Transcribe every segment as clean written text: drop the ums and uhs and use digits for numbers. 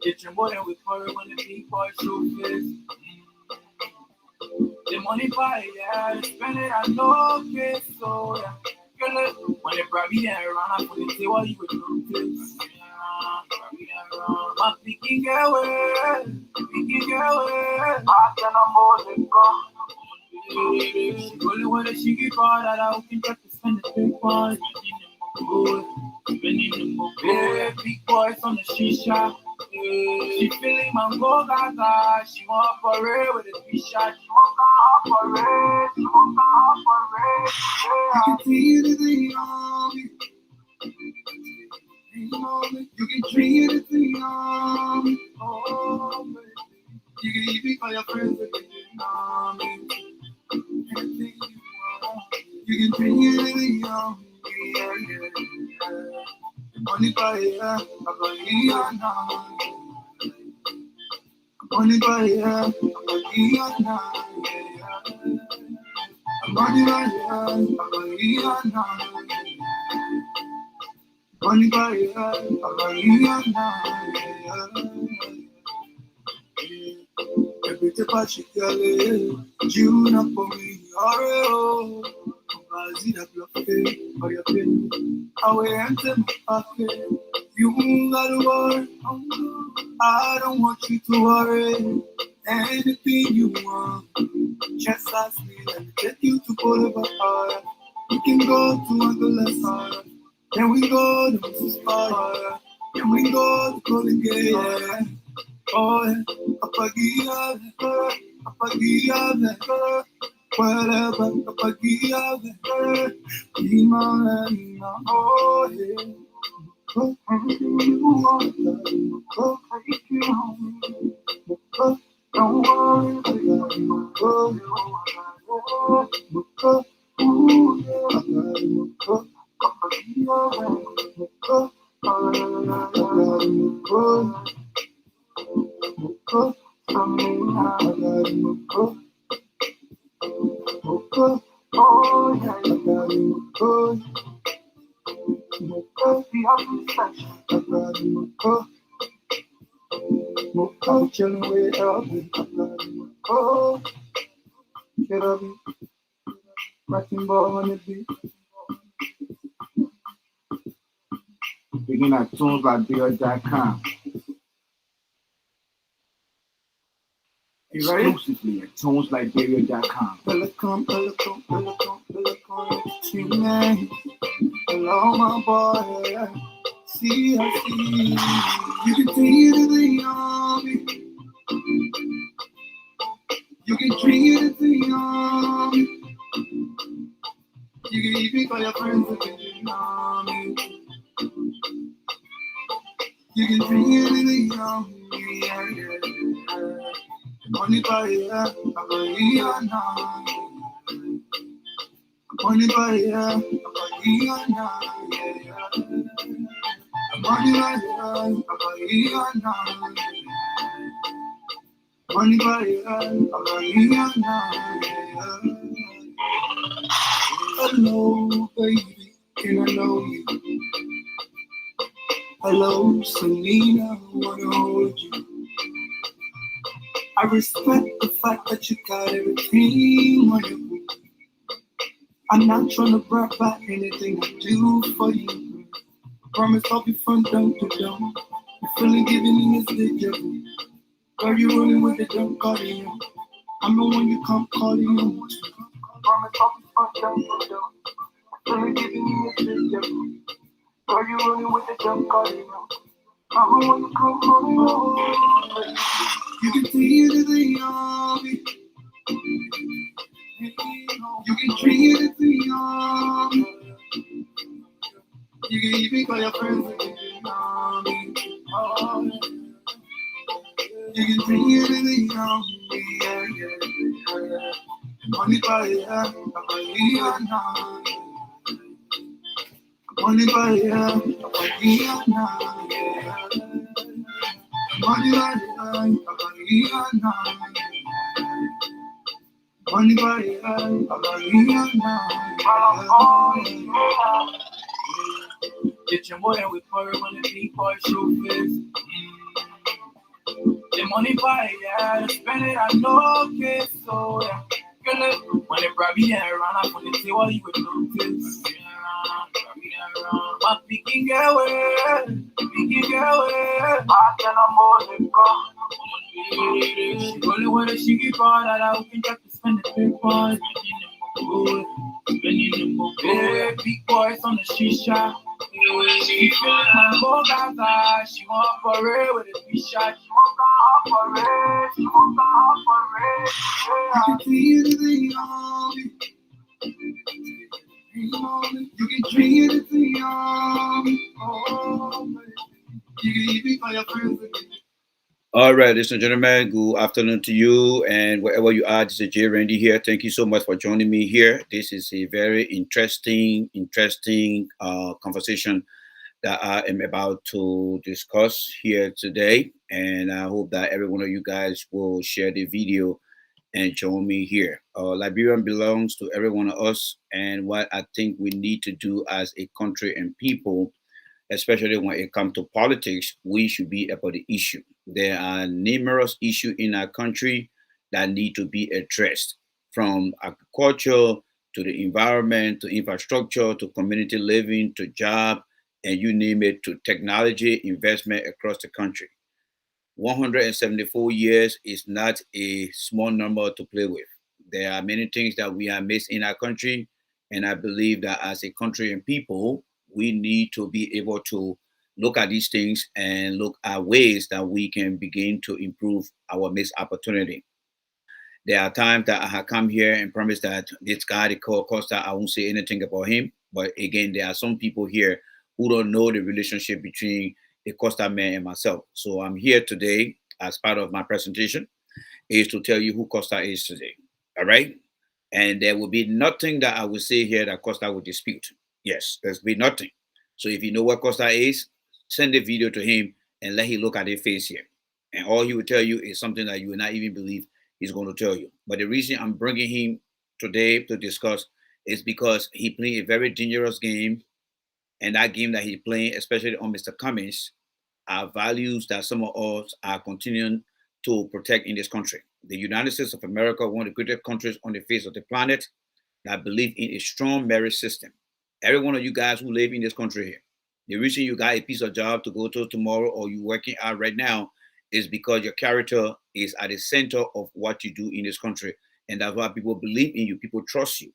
Get your money with her when the big boy show face. The money buy, yeah, spend it at no place, so yeah. When they brought me around, I couldn't say what you would do this. My picking away, I cannot hold it, God. Only when she get caught that I can get to spend the big boy. Big boys on the shisha. She feeling my go gaga. She want parade with a t-shirt. She want parade. You can treat it the army. You can treat it the army. Oh, baby. You can even call your friends if you army. You can treat it the army. Money by yeah, money by yeah, money by money by every day particularly June up for me, for your pain, I will enter my pocket. You gotta worry, I don't want you to worry. Anything you want, just ask me. Let me take you to Boulevard. We can go to Uncle Sara. Then we go to Mrs. Fire. Then we go to Golden Gate. Oh, apagia, whatever, apagia, Imana, oh, yeah. Don't worry, I'm chilling with Elby. Oh, get up, rocking ball on the beat. Begin at tuneslibeer.com. You ready? Exclusively at tuneslibeer.com. Welcome, man. Hello, my boy. See, I see. You can treat it the army. You can treat it the army. You can even call your friends if you army. You can treat it the army. Money by yeah, money by yeah, money by money by hello, baby, can I know you? Hello, Selena, I wanna hold you. I respect the fact that you got everything on your own. I'm not trying to brag about anything I do for you. Promise I'll be from dumb to dumb. The feeling giving me is deja vu. Girl, you rolling with the dumb cardio. I'm the one you come calling you. Promise I'll be from dumb to dumb. The feeling giving me is deja vu. Girl, you rolling with the dumb cardio. I'm the one you come calling you. You can treat it the army. You can treat it the army. You can even call your friends if you army. Oh, you can treat it the army. Money by yeah, money by yeah, money by Money by I'm get your boy with her when the big boy show face. The money by spend it, I know, okay, so yeah. When they grab me around, I'm gonna say what you would notice. My picking away, picking away. I cannot more than come. Only when she get caught, I don't think I can spend the big one. Big boys on the shisha. She feeling my whole Gaza. She want parade with a fish shot. She want to parade. She want to parade. You can see anything on me. You can treat anything on me. Oh, you can eat me for your friends. All right, ladies and gentlemen, good afternoon to you. And wherever you are, this is Jay Randy here. Thank you so much for joining me here. This is a very interesting conversation that I am about to discuss here today. And I hope that every one of you guys will share the video and join me here. Liberian belongs to every one of us. And what I think we need to do as a country and people, especially when it comes to politics, we should be about the issue. There are numerous issues in our country that need to be addressed, from agriculture to the environment to infrastructure to community living to job, and you name it, to technology investment across the country. 174 years is not a small number to play with. There are many things that we have missed in our country, and I believe that as a country and people, we need to be able to look at these things and look at ways that we can begin to improve our missed opportunity. There are times that I have come here and promised that this guy, the called Costa, I won't say anything about him. But again, there are some people here who don't know the relationship between the Costa man and myself. So I'm here today as part of my presentation is to tell you who Costa is today. All right. And there will be nothing that I will say here that Costa will dispute. Yes, there's be nothing. So if you know what Costa is, send the video to him and let him look at his face here. And all he will tell you is something that you will not even believe he's going to tell you. But the reason I'm bringing him today to discuss is because he played a very dangerous game. And that game that he's playing, especially on Mr. Cummings, are values that some of us are continuing to protect in this country. The United States of America, one of the greatest countries on the face of the planet, that believe in a strong marriage system. Every one of you guys who live in this country here, the reason you got a piece of job to go to tomorrow or you working out right now is because your character is at the center of what you do in this country. And that's why people believe in you, people trust you.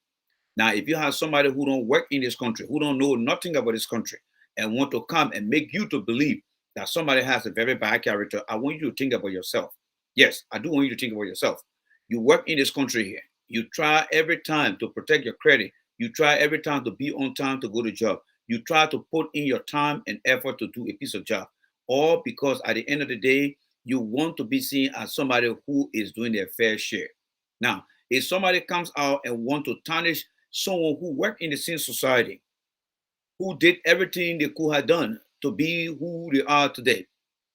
Now, if you have somebody who don't work in this country, who don't know nothing about this country, and want to come and make you to believe that somebody has a very bad character, I want you to think about yourself. Yes, I do want you to think about yourself. You work in this country here. You try every time to protect your credit. You try every time to be on time to go to job. You try to put in your time and effort to do a piece of job. All because at the end of the day, you want to be seen as somebody who is doing their fair share. Now, if somebody comes out and want to tarnish someone who worked in the same society, who did everything they could have done to be who they are today,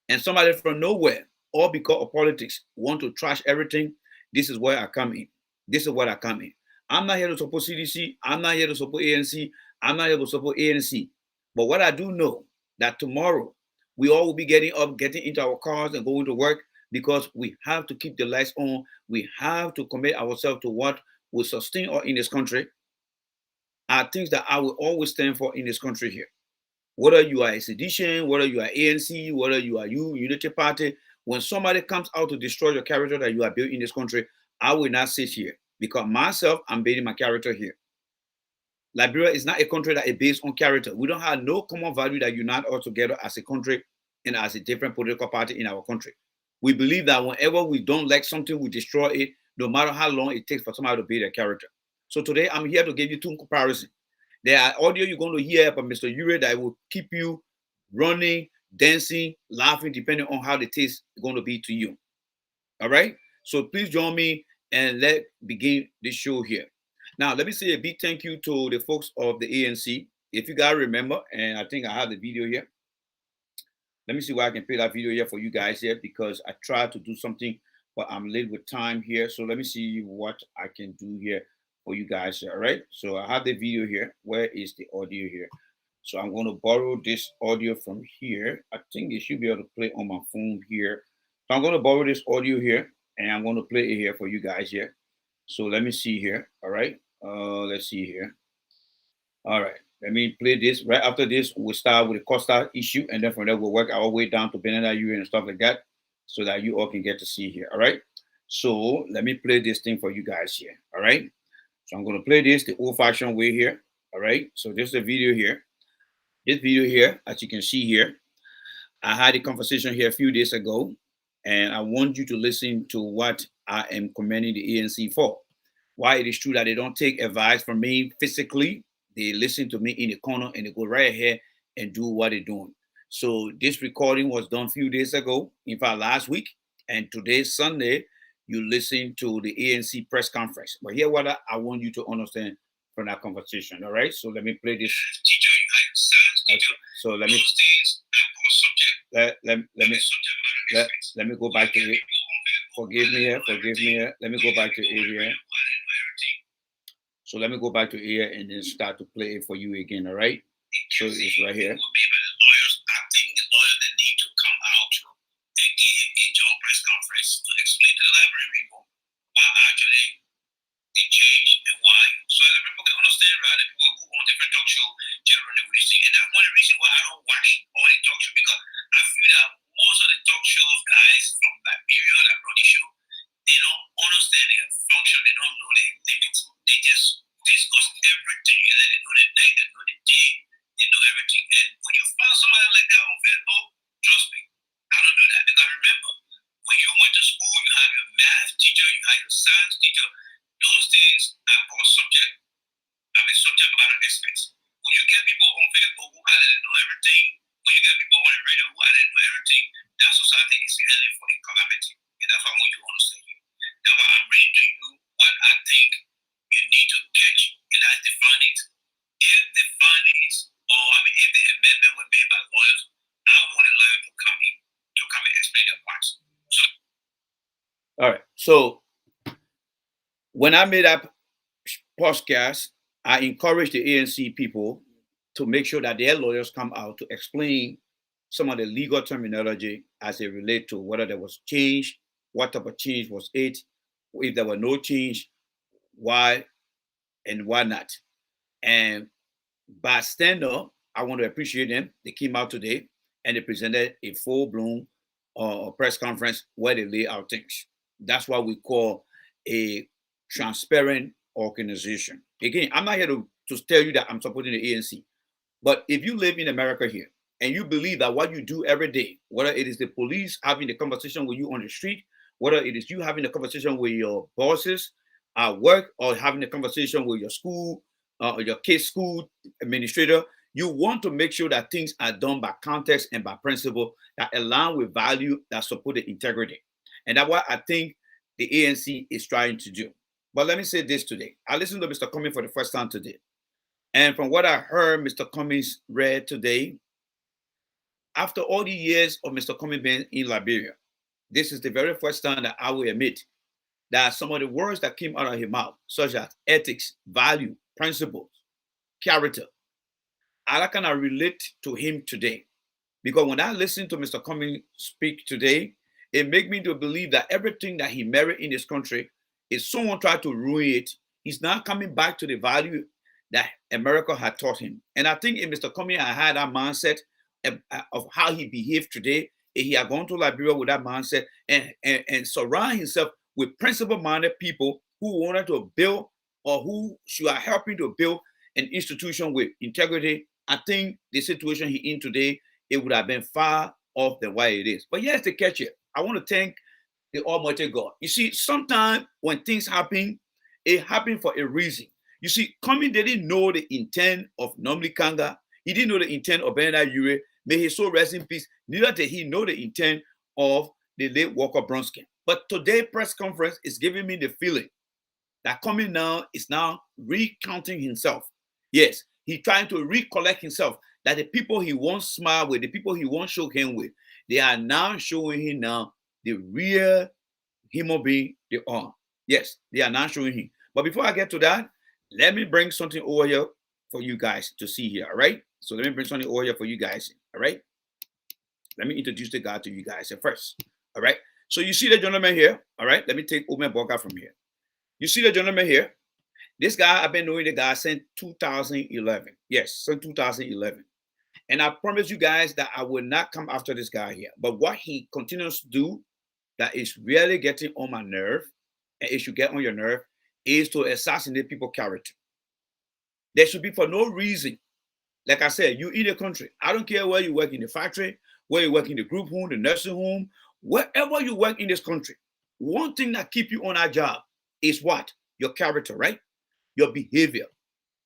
and somebody from nowhere, all because of politics, want to trash everything, this is where I come in. This is what I come in. I'm not here to support CDC. I'm not here to support ANC. I'm not here to support ANC. But what I do know that tomorrow we all will be getting up, getting into our cars and going to work because we have to keep the lights on. We have to commit ourselves to what will sustain us in this country are things that I will always stand for in this country here. Whether you are a sedition, whether you are ANC, whether you are Unity Party, when somebody comes out to destroy your character that you have built in this country, I will not sit here because myself, I'm building my character here. Liberia is not a country that is based on character. We don't have no common value that unite us together as a country and as a different political party in our country. We believe that whenever we don't like something, we destroy it, no matter how long it takes for somebody to build their character. So today, I'm here to give you two comparisons. There are audio you're going to hear from Mr. Ure that will keep you running, dancing, laughing, depending on how the taste is going to be to you. All right? So please join me and let's begin this show here. Now, let me say a big thank you to the folks of the ANC. If you guys remember, and I think I have the video here. Let me see where I can play that video here for you guys here because I tried to do something but I'm late with time here. So let me see what I can do here for you guys. All right. So I have the video here. Where is the audio here? So I'm going to borrow this audio from here. I think it should be able to play on my phone here. So I'm going to borrow this audio here and I'm going to play it here for you guys here. So let me see here. All right. Let's see here. All right. Let me play this. Right after this, we'll start with the Costa issue, and then from there we'll work our way down to Benada U and stuff like that, so that you all can get to see here. All right. So let me play this thing for you guys here. All right. So I'm gonna play this the old-fashioned way here. All right. So this is the video here. This video here, as you can see here, I had a conversation here a few days ago, and I want you to listen to what I am commending the ANC for. Why it is true that they don't take advice from me physically, they listen to me in the corner and they go right ahead and do what they're doing. So this recording was done a few days ago, in fact, last week, and today's Sunday. You listen to the ANC press conference. But here, what I want you to understand from that conversation. All right. So let me play this. Okay. So let me go back to it. Forgive me here. Forgive me here. Let me go back to it here. So let me go back to here and then start to play it for you again. All right. So it's right here. I think the lawyers that need to come out and give a joint press conference to explain to the library people why actually they changed and why. So that people can understand, right? The people who on different talk show generally with this thing. And that's one of the reasons why I don't watch all the talk show, because I feel that most of the talk shows guys from Liberia that run the show, they don't understand their function, they don't know their limits. They just discuss everything. And then they know the night, they know the day, they know everything. And when you find somebody like that on Facebook, trust me, I don't do that. Because remember, when you went to school, you have your math teacher, you have your science teacher. Those things are called subject matter experts. When you get people on Facebook who either know everything, when you get people on the radio who either know everything, that society is heading for a calamity. And that's why I want you to understand you. Now, I'm reading to you what I think you need to catch, and that's the findings. If the findings, if the amendment were made by lawyers, I want a lawyer to come and explain their parts. So, all right. So when I made that podcast, I encourage the ANC people to make sure that their lawyers come out to explain some of the legal terminology as it relate to whether there was change, what type of change was it, if there were no change, why and why not. And by stand up, I want to appreciate them. They came out today and they presented a full-blown press conference where they lay out things. That's what we call a transparent organization. Again, I'm not here to tell you that I'm supporting the ANC, but if you live in America here and you believe that what you do every day, whether it is the police having the conversation with you on the street, whether it is you having a conversation with your bosses at work, or having a conversation with your school, or your kid's school administrator, you want to make sure that things are done by context and by principle that align with value that support the integrity. And that's what I think the ANC is trying to do. But let me say this today. I listened to Mr. Cummings for the first time today. And from what I heard Mr. Cummings read today, after all the years of Mr. Cummings being in Liberia, this is the very first time that I will admit that some of the words that came out of his mouth, such as ethics, value, principles, character, I kind of relate to him today. Because when I listen to Mr. Cummings speak today, it makes me to believe that everything that he merit in this country, if someone tried to ruin it, he's not coming back to the value that America had taught him. And I think if Mr. Cummings had that mindset of how he behaved today, if he had gone to Liberia with that mindset and surround himself with principle-minded people who wanted to build or who are helping to build an institution with integrity, I think the situation he's in today, it would have been far off than what it is. But here's the catch here. I want to thank the Almighty God. You see, sometimes when things happen, it happened for a reason. You see, Cummings didn't know the intent of Nomli Kanga. He didn't know the intent of Bernard Ure. May his soul rest in peace. Neither did he know the intent of the late Walker Bronsky. But today's press conference is giving me the feeling that Cummings now is now recounting himself. Yes, he's trying to recollect himself, that the people he once smiled with, the people he once shook hands with, they are now showing him now the real human being they are. Yes, they are not showing him. But before I get to that, let me bring something over here for you guys to see here, all right? So let me bring something over here for you guys, all right? Let me introduce the guy to you guys at first, all right? So you see the gentleman here, all right? Let me take Omen Boka from here. You see the gentleman here? This guy, I've been knowing the guy since 2011. Yes, since 2011. And I promise you guys that I will not come after this guy here. But what he continues to do that is really getting on my nerve, and it should get on your nerve, is to assassinate people's character. There should be for no reason. Like I said, you in the country. I don't care where you work in the factory, where you work in the group home, the nursing home, wherever you work in this country. One thing that keep you on that job is what? Your character, right? Your behavior.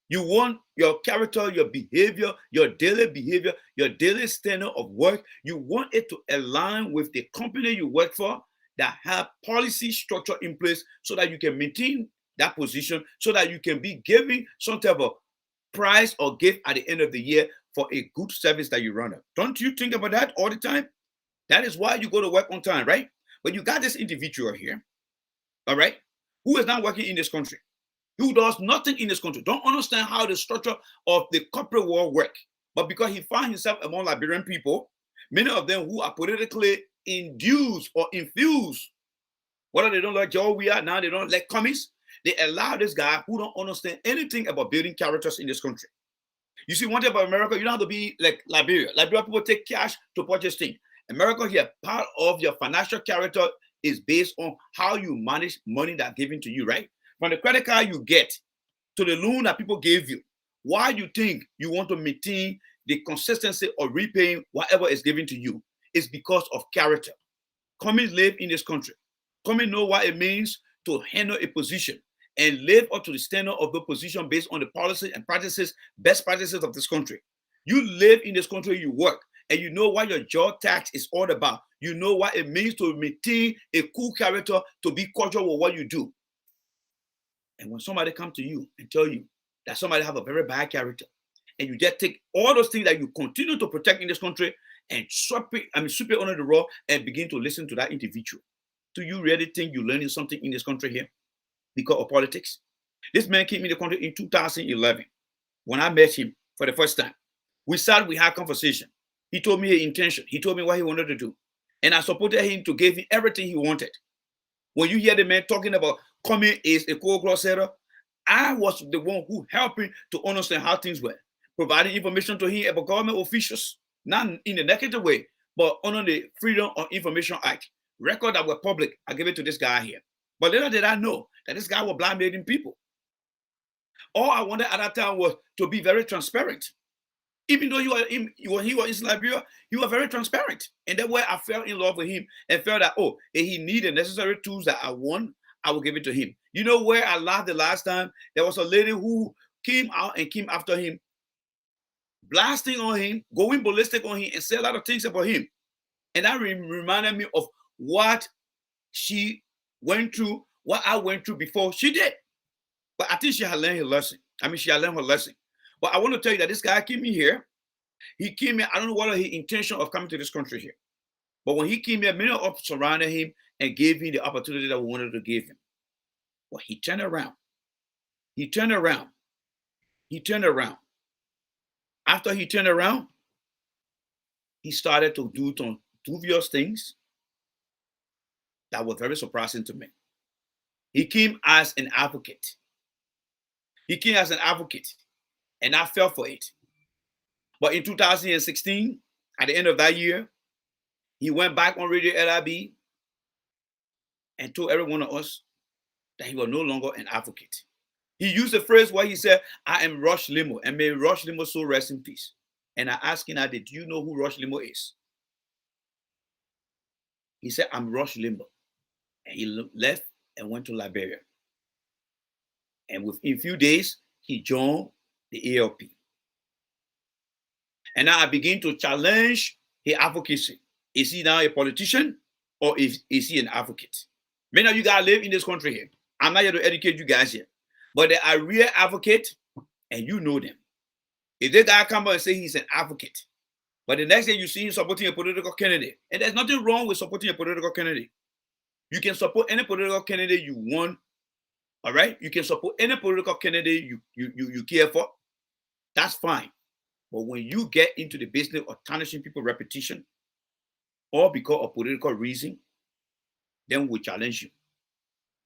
You want your character, your behavior, your daily standard of work. You want it to align with the company you work for that have policy structure in place so that you can maintain that position, so that you can be giving some type of prize or gift at the end of the year for a good service that you run up. Don't you think about that all the time? That is why you go to work on time, right? But you got this individual here, all right, who is not working in this country, who does nothing in this country, don't understand how the structure of the corporate world work. But because he found himself among Liberian people, many of them who are politically induced or infused, whether they don't like Joe we are now, they don't like commies, they allow this guy who don't understand anything about building characters in this country. You see, one thing about America, you don't have to be like Liberia. Liberia people take cash to purchase things. America here, part of your financial character is based on how you manage money that's given to you, right? From the credit card you get to the loan that people gave you, why you think you want to maintain the consistency of repaying whatever is given to you is because of character. Come and live in this country. Come and know what it means to handle a position and live up to the standard of the position based on the policies and practices, best practices of this country. You live in this country, you work, and you know what your job tax is all about. You know what it means to maintain a cool character, to be cordial with what you do. And when somebody comes to you and tell you that somebody have a very bad character, and you just take all those things that you continue to protect in this country and sweep it under the rug and begin to listen to that individual, do you really think you're learning something in this country here because of politics? This man came in the country in 2011. When I met him for the first time, we had conversation. He told me his intention. He told me what he wanted to do. And I supported him to give him everything he wanted. When you hear the man talking about coming is a co-glossator, I was the one who helped him to understand how things were, providing information to him about government officials, not in a negative way, but under the Freedom of Information Act. Record that were public, I gave it to this guy here. But little did I know that this guy was blackmailing people. All I wanted at that time was to be very transparent. Even though when he was in Liberia, he was very transparent. And that way I fell in love with him and felt that, oh, if he needed necessary tools that I want, I will give it to him. You know where I laughed the last time? There was a lady who came out and came after him, blasting on him, going ballistic on him, and said a lot of things about him. And that reminded me of what she went through, what I went through before she did. But I think she had learned her lesson. She had learned her lesson. But I want to tell you that this guy came in here. He came here. I don't know what his intention of coming to this country here. But when he came here, many of us surrounded him and gave him the opportunity that we wanted to give him. But he turned around. He turned around. He turned around. After he turned around, he started to do some dubious things that was very surprising to me. He came as an advocate. He came as an advocate. And I fell for it. But in 2016, at the end of that year, he went back on Radio LIB and told every one of us that he was no longer an advocate. He used the phrase where he said, I am Rush Limbaugh, and may Rush Limbaugh so rest in peace. And I asked him, did you know who Rush Limbaugh is? He said, I'm Rush Limbaugh. And he left and went to Liberia. And within a few days, he joined the ALP. And now I begin to challenge his advocacy. Is he now a politician or is he an advocate? Many of you guys live in this country here. I'm not here to educate you guys here. But they are real advocates and you know them. If this guy comes and say he's an advocate, but the next day you see him supporting a political candidate, and there's nothing wrong with supporting a political candidate. You can support any political candidate you want, all right? You can support any political candidate you care for. That's fine. But when you get into the business of tarnishing people's reputation, or because of political reason, then we challenge you.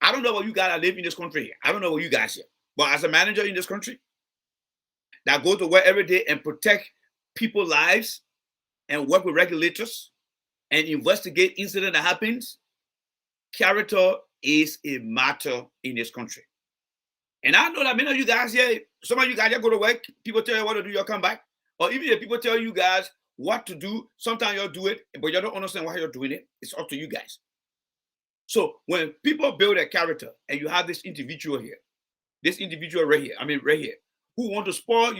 I don't know what you guys that live in this country here. I don't know what you guys here. But as a manager in this country that go to work every day and protect people's lives and work with regulators and investigate incident that happens, character is a matter in this country. And I know that many of you guys here, some of you guys just go to work, people tell you what to do, you'll come back. Or even if people tell you guys what to do, sometimes you'll do it, but you don't understand why you're doing it. It's up to you guys. So when people build a character and you have this individual here, this individual right here, who want to spoil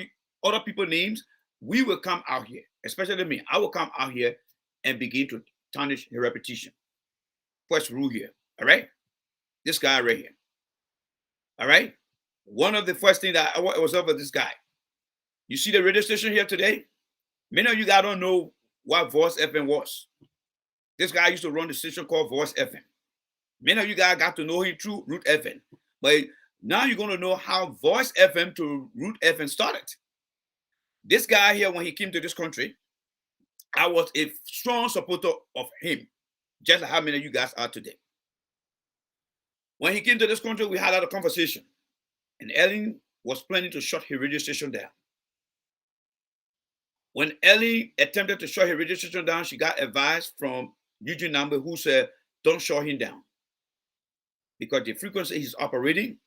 other people's names, we will come out here, especially me. I will come out here and begin to tarnish your reputation. First rule here, all right? This guy right here, all right? One of the first things that I was over this guy. You see the radio station here today? Many of you guys don't know what Voice FM was. This guy used to run the station called Voice FM. Many of you guys got to know him through Root FM. But now you're going to know how Voice FM to Root FM started. This guy here, when he came to this country, I was a strong supporter of him, just like how many of you guys are today. When he came to this country, we had a conversation. And Ellen was planning to shut her radio station down. When Ellen attempted to shut her radio station down, she got advice from Eugene Nambe, who said, don't shut him down. Because the frequency he's operating,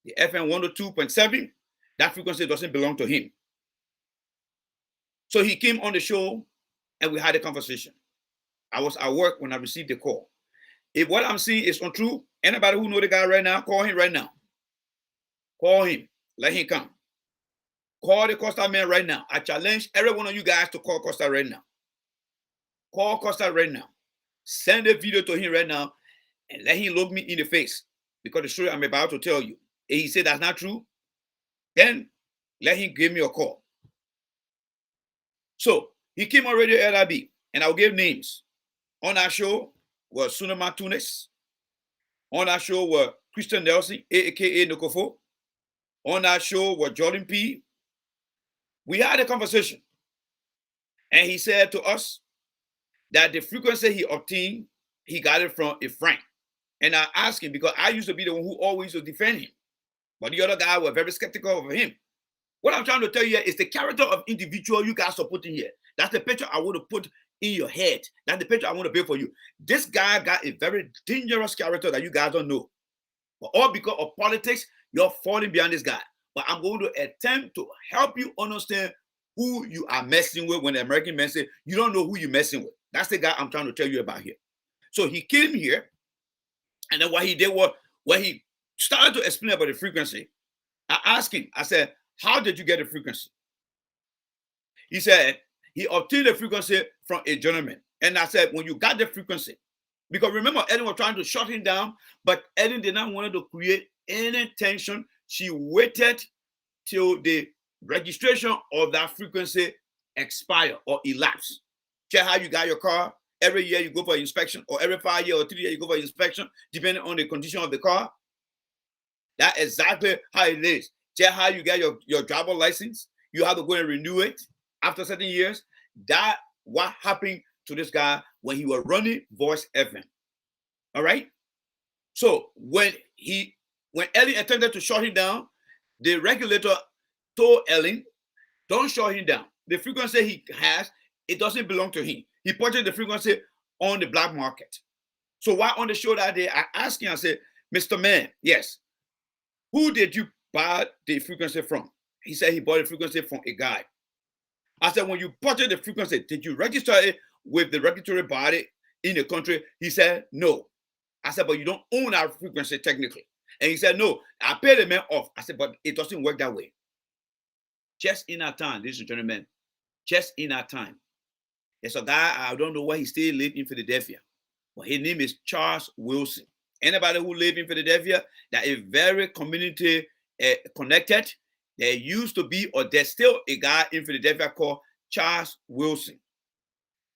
the FM 102.7, that frequency doesn't belong to him. So he came on the show and we had a conversation. I was at work when I received the call. If what I'm seeing is untrue, anybody who know the guy right now, call him right now. Call him. Let him come. Call the Costa man right now. I challenge every one of you guys to call Costa right now. Call Costa right now. Send a video to him right now and let him look me in the face. Because the story I'm about to tell you, if he said that's not true, then let him give me a call. So he came on Radio LIB, and I'll give names. On our show was Sunama Tunis. On our show were Christian Nelson, aka Nokofo. On our show was Jordan P. We had a conversation. And he said to us that the frequency he obtained, he got it from a friend. And I asked him, because I used to be the one who always would defend him. But the other guy was very skeptical of him. What I'm trying to tell you here is the character of individual you guys are putting here. That's the picture I want to put in your head. That's the picture I want to build for you. This guy got a very dangerous character that you guys don't know. But all because of politics, you're falling behind this guy. But I'm going to attempt to help you understand who you are messing with when the American men say, you don't know who you're messing with. That's the guy I'm trying to tell you about here. So he came here, and then what he did was, when he started to explain about the frequency, I asked him, I said, how did you get the frequency? He said, he obtained the frequency from a gentleman. And I said, when you got the frequency, because remember, Ellen was trying to shut him down, but Ellen did not want to create any tension. She waited till the registration of that frequency expire or elapse. Check how you got your car. Every year you go for inspection, or every 5 years or 3 years you go for inspection, depending on the condition of the car. That's exactly how it is. Check how you get your driver license. You have to go and renew it after certain years. That what happened to this guy when he was running Voice FM. All right. So when Ellen attempted to shut him down, the regulator told Ellen, don't shut him down. The frequency he has, it doesn't belong to him. He purchased the frequency on the black market. So while on the show that day, I asked him, I said, Mr. Man, yes, who did you buy the frequency from? He said he bought the frequency from a guy. I said, when you purchased the frequency, did you register it with the regulatory body in the country? He said, no. I said, but you don't own our frequency technically. And he said, no, I paid the man off. I said, but it doesn't work that way. Just in our time, ladies and gentlemen, just in our time. There's a guy, I don't know why he still lives in Philadelphia, but his name is Charles Wilson. Anybody who lives in Philadelphia that is very community connected, there used to be, or there's still a guy in Philadelphia called Charles Wilson.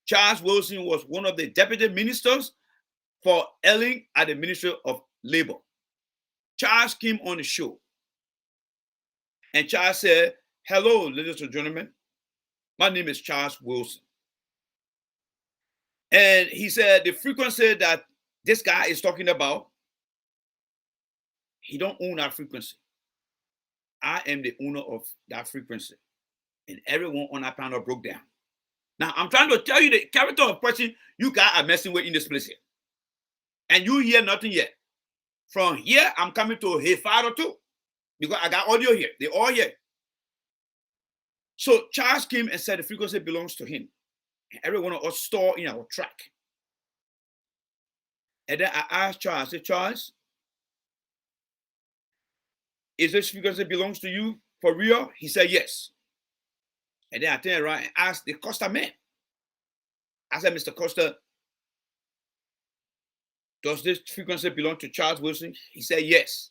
Charles Wilson was one of the deputy ministers for Ellen at the Ministry of Labor. Charles came on the show. And Charles said, hello, ladies and gentlemen. My name is Charles Wilson. And he said the frequency that this guy is talking about, he don't own that frequency. I am the owner of that frequency. And everyone on that panel broke down. Now, I'm trying to tell you the character of person you guys are messing with in this place here. And you hear nothing yet. From here, I'm coming to his father too. Because I got audio here. They all here. So Charles came and said the frequency belongs to him. And every one of us store in our track. And then I asked Charles, I said, Charles, is this frequency belongs to you for real? He said, yes. And then I turned around and asked the Costa man. I said, Mr. Costa, does this frequency belong to Charles Wilson? He said, yes.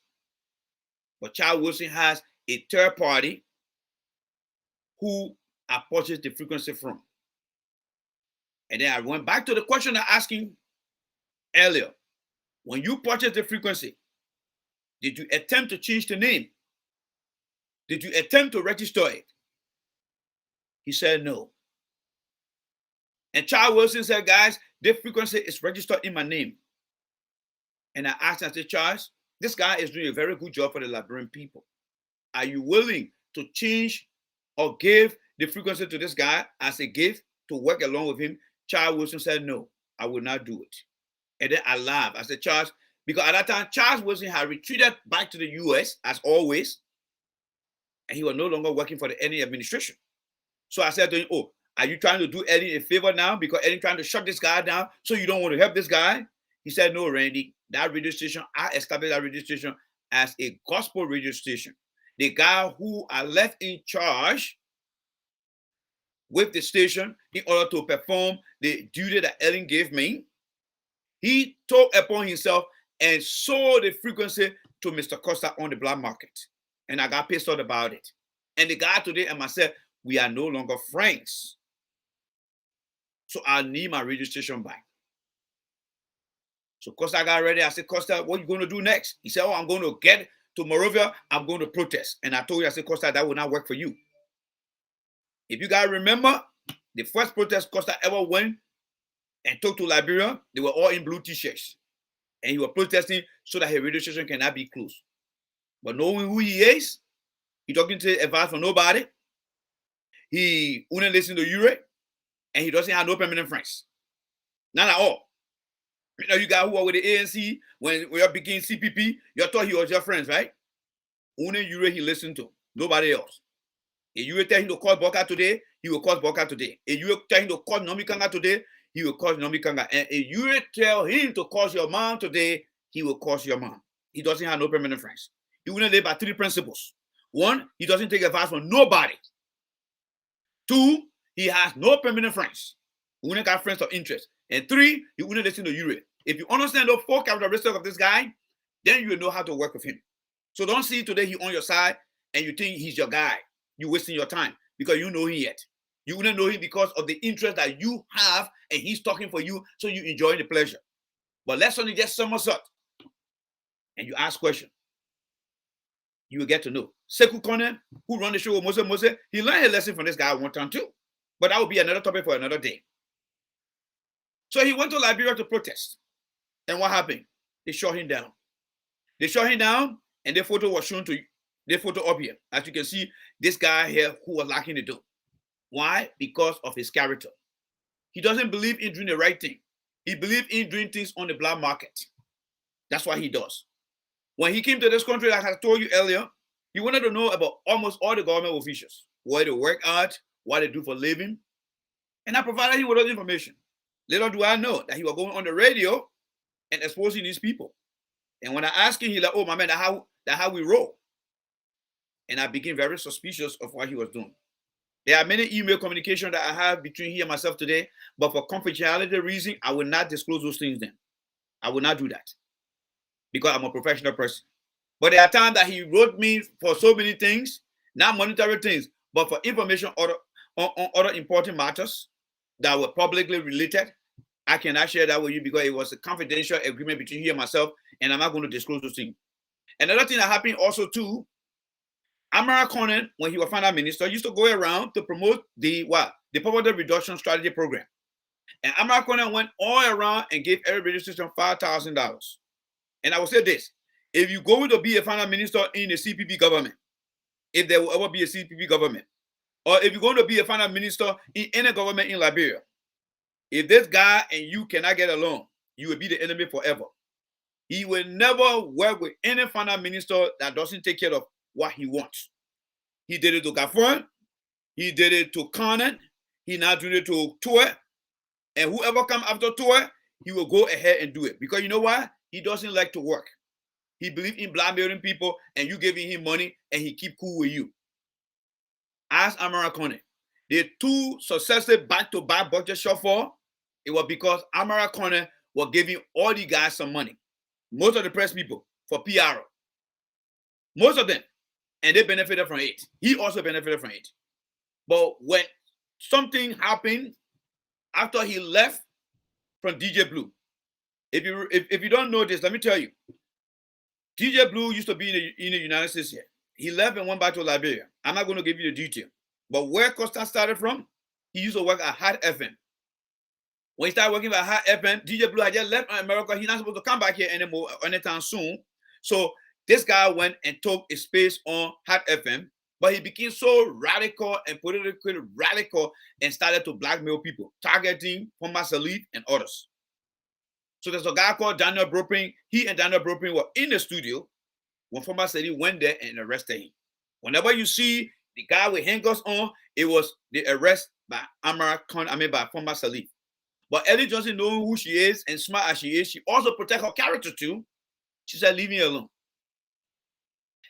But Charles Wilson has a third party who I purchased the frequency from. And then I went back to the question I asked him earlier. When you purchased the frequency, did you attempt to change the name? Did you attempt to register it? He said no. And Charles Wilson said, guys, this frequency is registered in my name. And I asked him, I said, Charles, this guy is doing a very good job for the Liberian people. Are you willing to change or give the frequency to this guy as a gift to work along with him? Charles Wilson said, no, I will not do it. And then I laughed. I said, Charles, because at that time, Charles Wilson had retreated back to the US as always, and he was no longer working for the NA administration. So I said to him, oh, are you trying to do Eddie a favor now because Eddie trying to shut this guy down so you don't want to help this guy? He said, no, Randy, that radio station, I established that radio station as a gospel radio station. The guy who I left in charge with the station in order to perform the duty that Ellen gave me, he took upon himself and sold the frequency to Mr. Costa on the black market. And I got pissed off about it. And the guy today and myself, we are no longer friends. So I need my radio station back. So Costa got ready. I said, Costa, what are you going to do next? He said, oh, I'm going to get to Morovia. I'm going to protest. And I told you, I said, Costa, that will not work for you. If you guys remember, the first protest Costa ever went and talked to Liberia, they were all in blue t-shirts. And he was protesting so that his radio station cannot be closed. But knowing who he is, he talking to advice from nobody. He only listen to Ure, and he doesn't have no permanent friends. Not at all. You know, you guys who are with the ANC, when you're beginning CPP, you thought he was your friends, right? Only Ure he listened to, nobody else. If you tell him to call Boka today, he will call Boka today. If you tell him to call Nomikanga today, he will call Nomikanga. And if you tell him to call your mom today, he will call your mom. He doesn't have no permanent friends. He only live by 3 principles. 1, he doesn't take advice from nobody. 2, he has no permanent friends. He only got friends of interest. And 3, he only listen to Ure. If you understand those 4 characteristics of this guy, then you will know how to work with him. So don't see today he on your side and you think he's your guy. You're wasting your time because you know him yet. You wouldn't know him because of the interest that you have and he's talking for you, so you enjoy the pleasure. But let's only just somersault and you ask questions. You will get to know. Sekou Kone, who run the show with Mose, he learned a lesson from this guy one time too. But that will be another topic for another day. So he went to Liberia to protest. And what happened? They shot him down. They shot him down, and the photo was shown to you. The photo up here. As you can see, this guy here who was locking the door. Why? Because of his character. He doesn't believe in doing the right thing. He believes in doing things on the black market. That's what he does. When he came to this country, like I told you earlier, he wanted to know about almost all the government officials, where they work at, what they do for a living. And I provided him with all the information. Little do I know that he was going on the radio and exposing these people. And when I asked him, he like, oh, my man, that's how we roll. And I became very suspicious of what he was doing. There are many email communications that I have between he and myself today, but for confidentiality reason, I will not disclose those things then. I will not do that because I'm a professional person. But there are times that he wrote me for so many things, not monetary things, but for information on other important matters that were publicly related. I cannot share that with you because it was a confidential agreement between he and myself, and I'm not going to disclose those things. Another thing that happened also too, Amara Conan, when he was finance minister, used to go around to promote the poverty reduction strategy program. And Amara Conan went all around and gave every registration $5,000. And I will say this: if you're going to be a finance minister in the CPP government, if there will ever be a CPP government, or if you're going to be a finance minister in any government in Liberia, if this guy and you cannot get along, you will be the enemy forever. He will never work with any finance minister that doesn't take care of what he wants. He did it to Gafon, he did it to Conan, he now doing it to Tour, and whoever come after Tour, he will go ahead and do it. Because you know why? He doesn't like to work. He believes in blackmailing people and you giving him money and he keep cool with you. Ask Amara Conan. The two successive back-to-back budget shortfall, it was because Amara Conan was giving all the guys some money. Most of the press people for PR. Most of them. And they benefited from it. He also benefited from it. But when something happened after he left from DJ Blue, if you don't know this, let me tell you. DJ Blue used to be in the United States here. He left and went back to Liberia. I'm not going to give you the detail. But where Costa started from, he used to work at Hot FM. When he started working at Hot FM, DJ Blue had just left America. He's not supposed to come back here anymore anytime soon. So this guy went and took a space on Hot FM, but he became so radical and politically radical and started to blackmail people, targeting former Salif and others. So there's a guy called Daniel Bropin. He and Daniel Bropin were in the studio when former Salif went there and arrested him. Whenever you see the guy with handcuffs on, it was the arrest by by former Salif. But Ellie Johnson, knowing who she is and smart as she is, she also protects her character too. She said, leave me alone.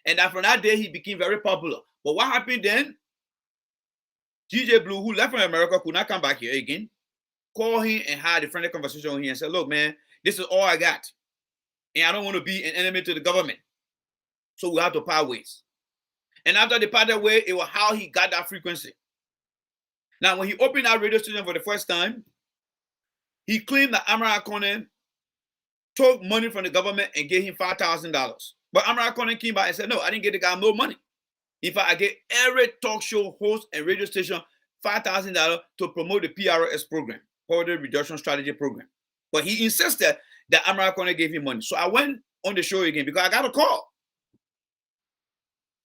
And then from that day, he became very popular. But what happened then? DJ Blue, who left from America, could not come back here again, called him and had a friendly conversation with him and said, look, man, this is all I got. And I don't want to be an enemy to the government. So we have to part ways. And after they parted ways, it was how he got that frequency. Now, when he opened that radio station for the first time, he claimed that Amara Conan took money from the government and gave him $5,000. But Amara Conan came back and said, no, I didn't get the guy no money. In fact, I gave every talk show host and radio station $5,000 to promote the PRS program, Poverty Reduction Strategy Program. But he insisted that Amara Conan gave him money. So I went on the show again because I got a call.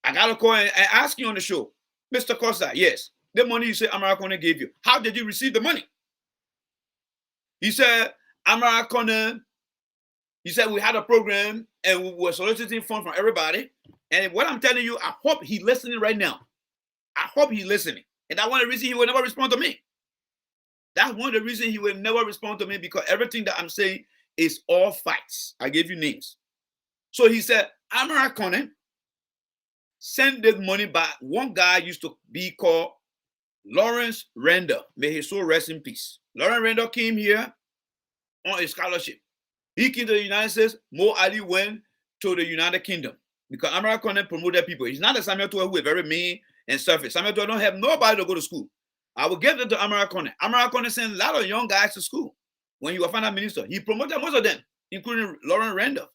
I got a call and asked you on the show, Mr. Costa, yes, the money you say Amara Conan gave you, how did you receive the money? He said, Amara Conan, he said we had a program and we were soliciting funds from everybody. And what I'm telling you, I hope he's listening right now. I hope he's listening. And that's one of the reasons he will never respond to me. That's one of the reasons he will never respond to me, because everything that I'm saying is all facts. I gave you names. So he said, Amara Conan sent this money by one guy used to be called Lawrence Randall. May his soul rest in peace. Lawrence Randall came here on a scholarship. He came to the United States. Mo Ali went to the United Kingdom because Amara Conan promoted people. He's not a Samuel Tour who is very mean and selfish. Samuel Tour don't have nobody to go to school. I will give it to Amara Conan. Amara Conan sent a lot of young guys to school when he was finance minister. He promoted most of them, including Lawrence Randall.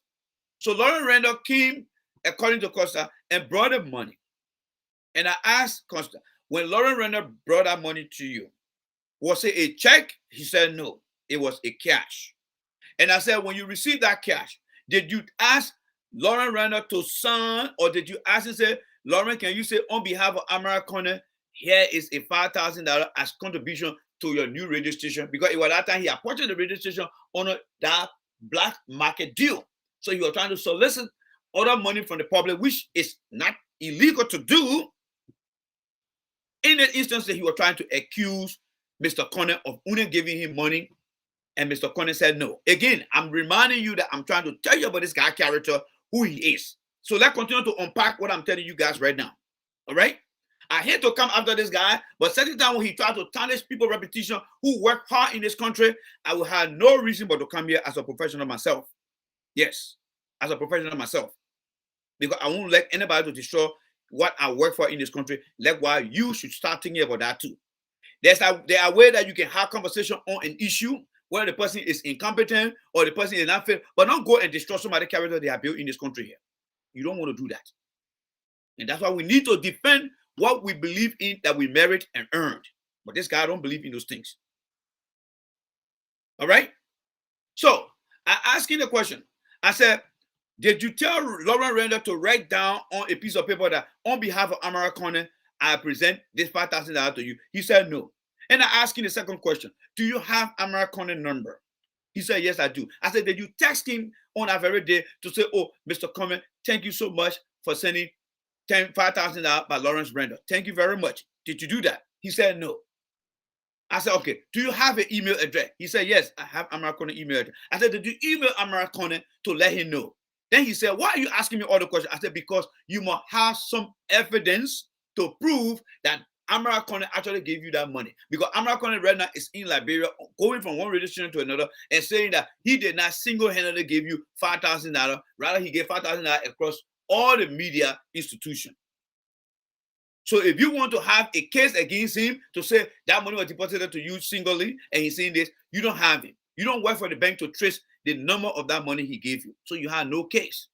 So Lawrence Randall came, according to Costa, and brought him money. And I asked Costa, when Lawrence Randall brought that money to you, was it a check? He said no, it was a cash. And I said, when you received that cash, did you ask Lawrence Randall to sign, or did you ask and say, Lawrence, can you say on behalf of Amara Conan, here is a $5,000 as contribution to your new radio station? Because it was that time he had purchased the radio station on that black market deal. So he was trying to solicit other money from the public, which is not illegal to do. In that instance, he was trying to accuse Mr. Conan of only giving him money, and Mr. Conan said no. Again, I'm reminding you that I'm trying to tell you about this guy character, who he is. So let's continue to unpack what I'm telling you guys right now. All right? I hate to come after this guy, but second time when he tried to tarnish people's reputation who work hard in this country, I will have no reason but to come here as a professional myself. Yes, as a professional myself. Because I won't let anybody to destroy what I work for in this country. Likewise, you should start thinking about that too. There are ways that you can have conversation on an issue whether the person is incompetent or the person is not fit, but don't go and destroy some of the character they have built in this country here. You don't want to do that. And that's why we need to defend what we believe in, that we merit and earned. But this guy don't believe in those things. All right? So I asked him the question. I said, did you tell Lauren Render to write down on a piece of paper that on behalf of Amara Corner, I present this $5,000 to you? He said no. And I asked him the second question. Do you have Amara Corner number? He said, yes, I do. I said, did you text him on that very day to say, oh, Mr. Coleman, thank you so much for sending $5,000 by Lawrence Render. Thank you very much. Did you do that? He said no. I said, okay, do you have an email address? He said, yes, I have Amara Corner email address. I said, did you email Amara Corner to let him know? Then he said, why are you asking me all the questions? I said, because you must have some evidence to prove that Amara Corner actually gave you that money. Because Amara Corner right now is in Liberia, going from one radio station to another and saying that he did not single-handedly give you $5,000. Rather, he gave $5,000 across all the media institutions. So if you want to have a case against him to say that money was deposited to you singly and he's saying this, you don't have it. You don't work for the bank to trace the number of that money he gave you. So you have no case.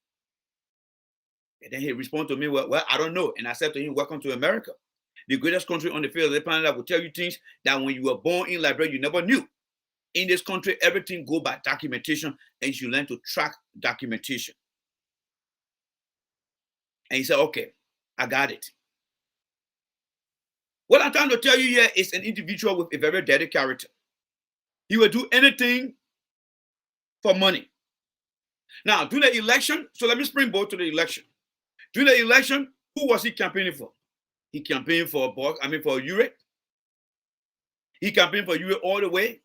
And then he responded to me, well, I don't know. And I said to him, welcome to America. The greatest country on the face of the planet that will tell you things that when you were born in Liberia, you never knew. In this country, everything go by documentation, and you learn to track documentation. And he said, okay, I got it. What I'm trying to tell you here is an individual with a very dirty character. He will do anything for money. Now, during the election, so let me springboard to the election. During the election, who was he campaigning for? He campaigned for Ure. He campaigned for Ure all the way.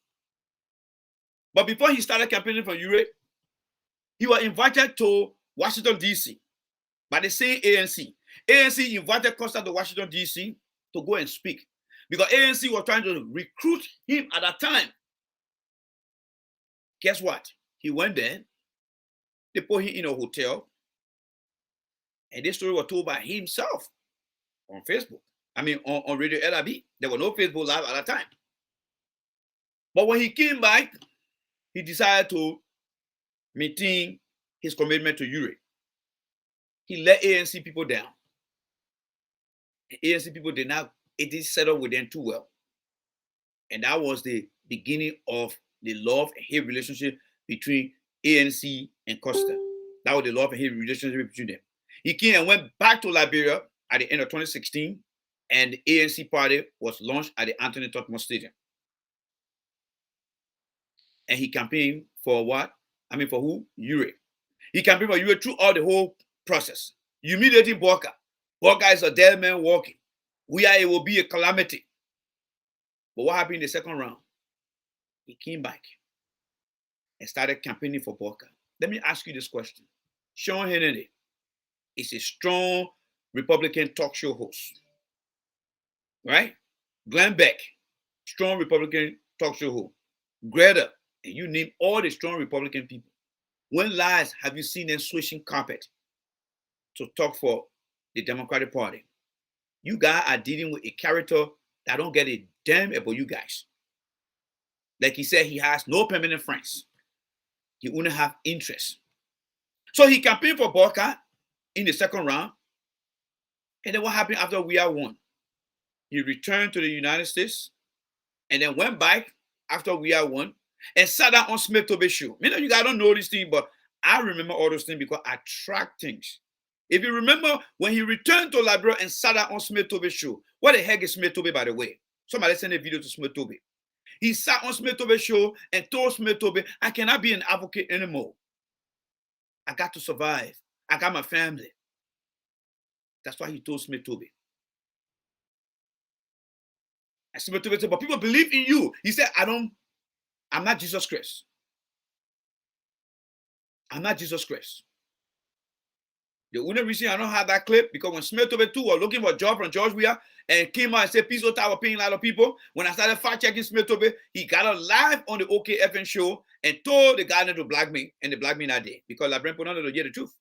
But before he started campaigning for Ure, he was invited to Washington, D.C. by the same ANC. ANC invited Costa to Washington, D.C. to go and speak because ANC was trying to recruit him at that time. Guess what? He went there. They put him in a hotel. And this story was told by himself on Facebook. On Radio LRB. There was no Facebook Live at that time. But when he came back, he decided to maintain his commitment to Ure. He let ANC people down. ANC people it didn't settle with them too well. And that was the beginning of the love and hate relationship between ANC and Costa. That was the love and hate relationship between them. He came and went back to Liberia at the end of 2016, and the ANC party was launched at the Anthony Tottenham Stadium. And he campaigned for what? For who? Ure. He campaigned for Ure throughout the whole process. Humiliating Boka. Boka is a dead man walking. It will be a calamity. But what happened in the second round? He came back and started campaigning for Boka. Let me ask you this question. Sean Hannity is a strong Republican talk show host. Right? Glenn Beck, strong Republican talk show host. Greta, and you name all the strong Republican people. When last have you seen them switching carpet to talk for the Democratic Party? You guys are dealing with a character that don't get a damn about you guys. Like he said, he has no permanent friends. He only have interest. So he campaigned for Boka in the second round. And then what happened after we are won? He returned to the United States and then went back after we are won and sat down on Smith Tobey show. Many of you guys don't know this thing, but I remember all those things because I track things. If you remember when he returned to Liberia and sat down on Smith Tobey show, what the heck is Smith Tobey, by the way? Somebody sent a video to Smith Tobey. He sat on Smith Tobey show and told Smith Tobey, I cannot be an advocate anymore. I got to survive. I got my family. That's why he told Smith Tobey. And Smith Tobey said, but people believe in you. He said, I'm not Jesus Christ. I'm not Jesus Christ. The only reason I don't have that clip, because when Smith Tobey too was looking for a job from George Weah and came out and said, Peace Tower paying a lot of people, when I started fact-checking Smith Tobey, he got a live on the OKFN show and told the guy not to black me, and they blacked me that day because I bring to hear the truth.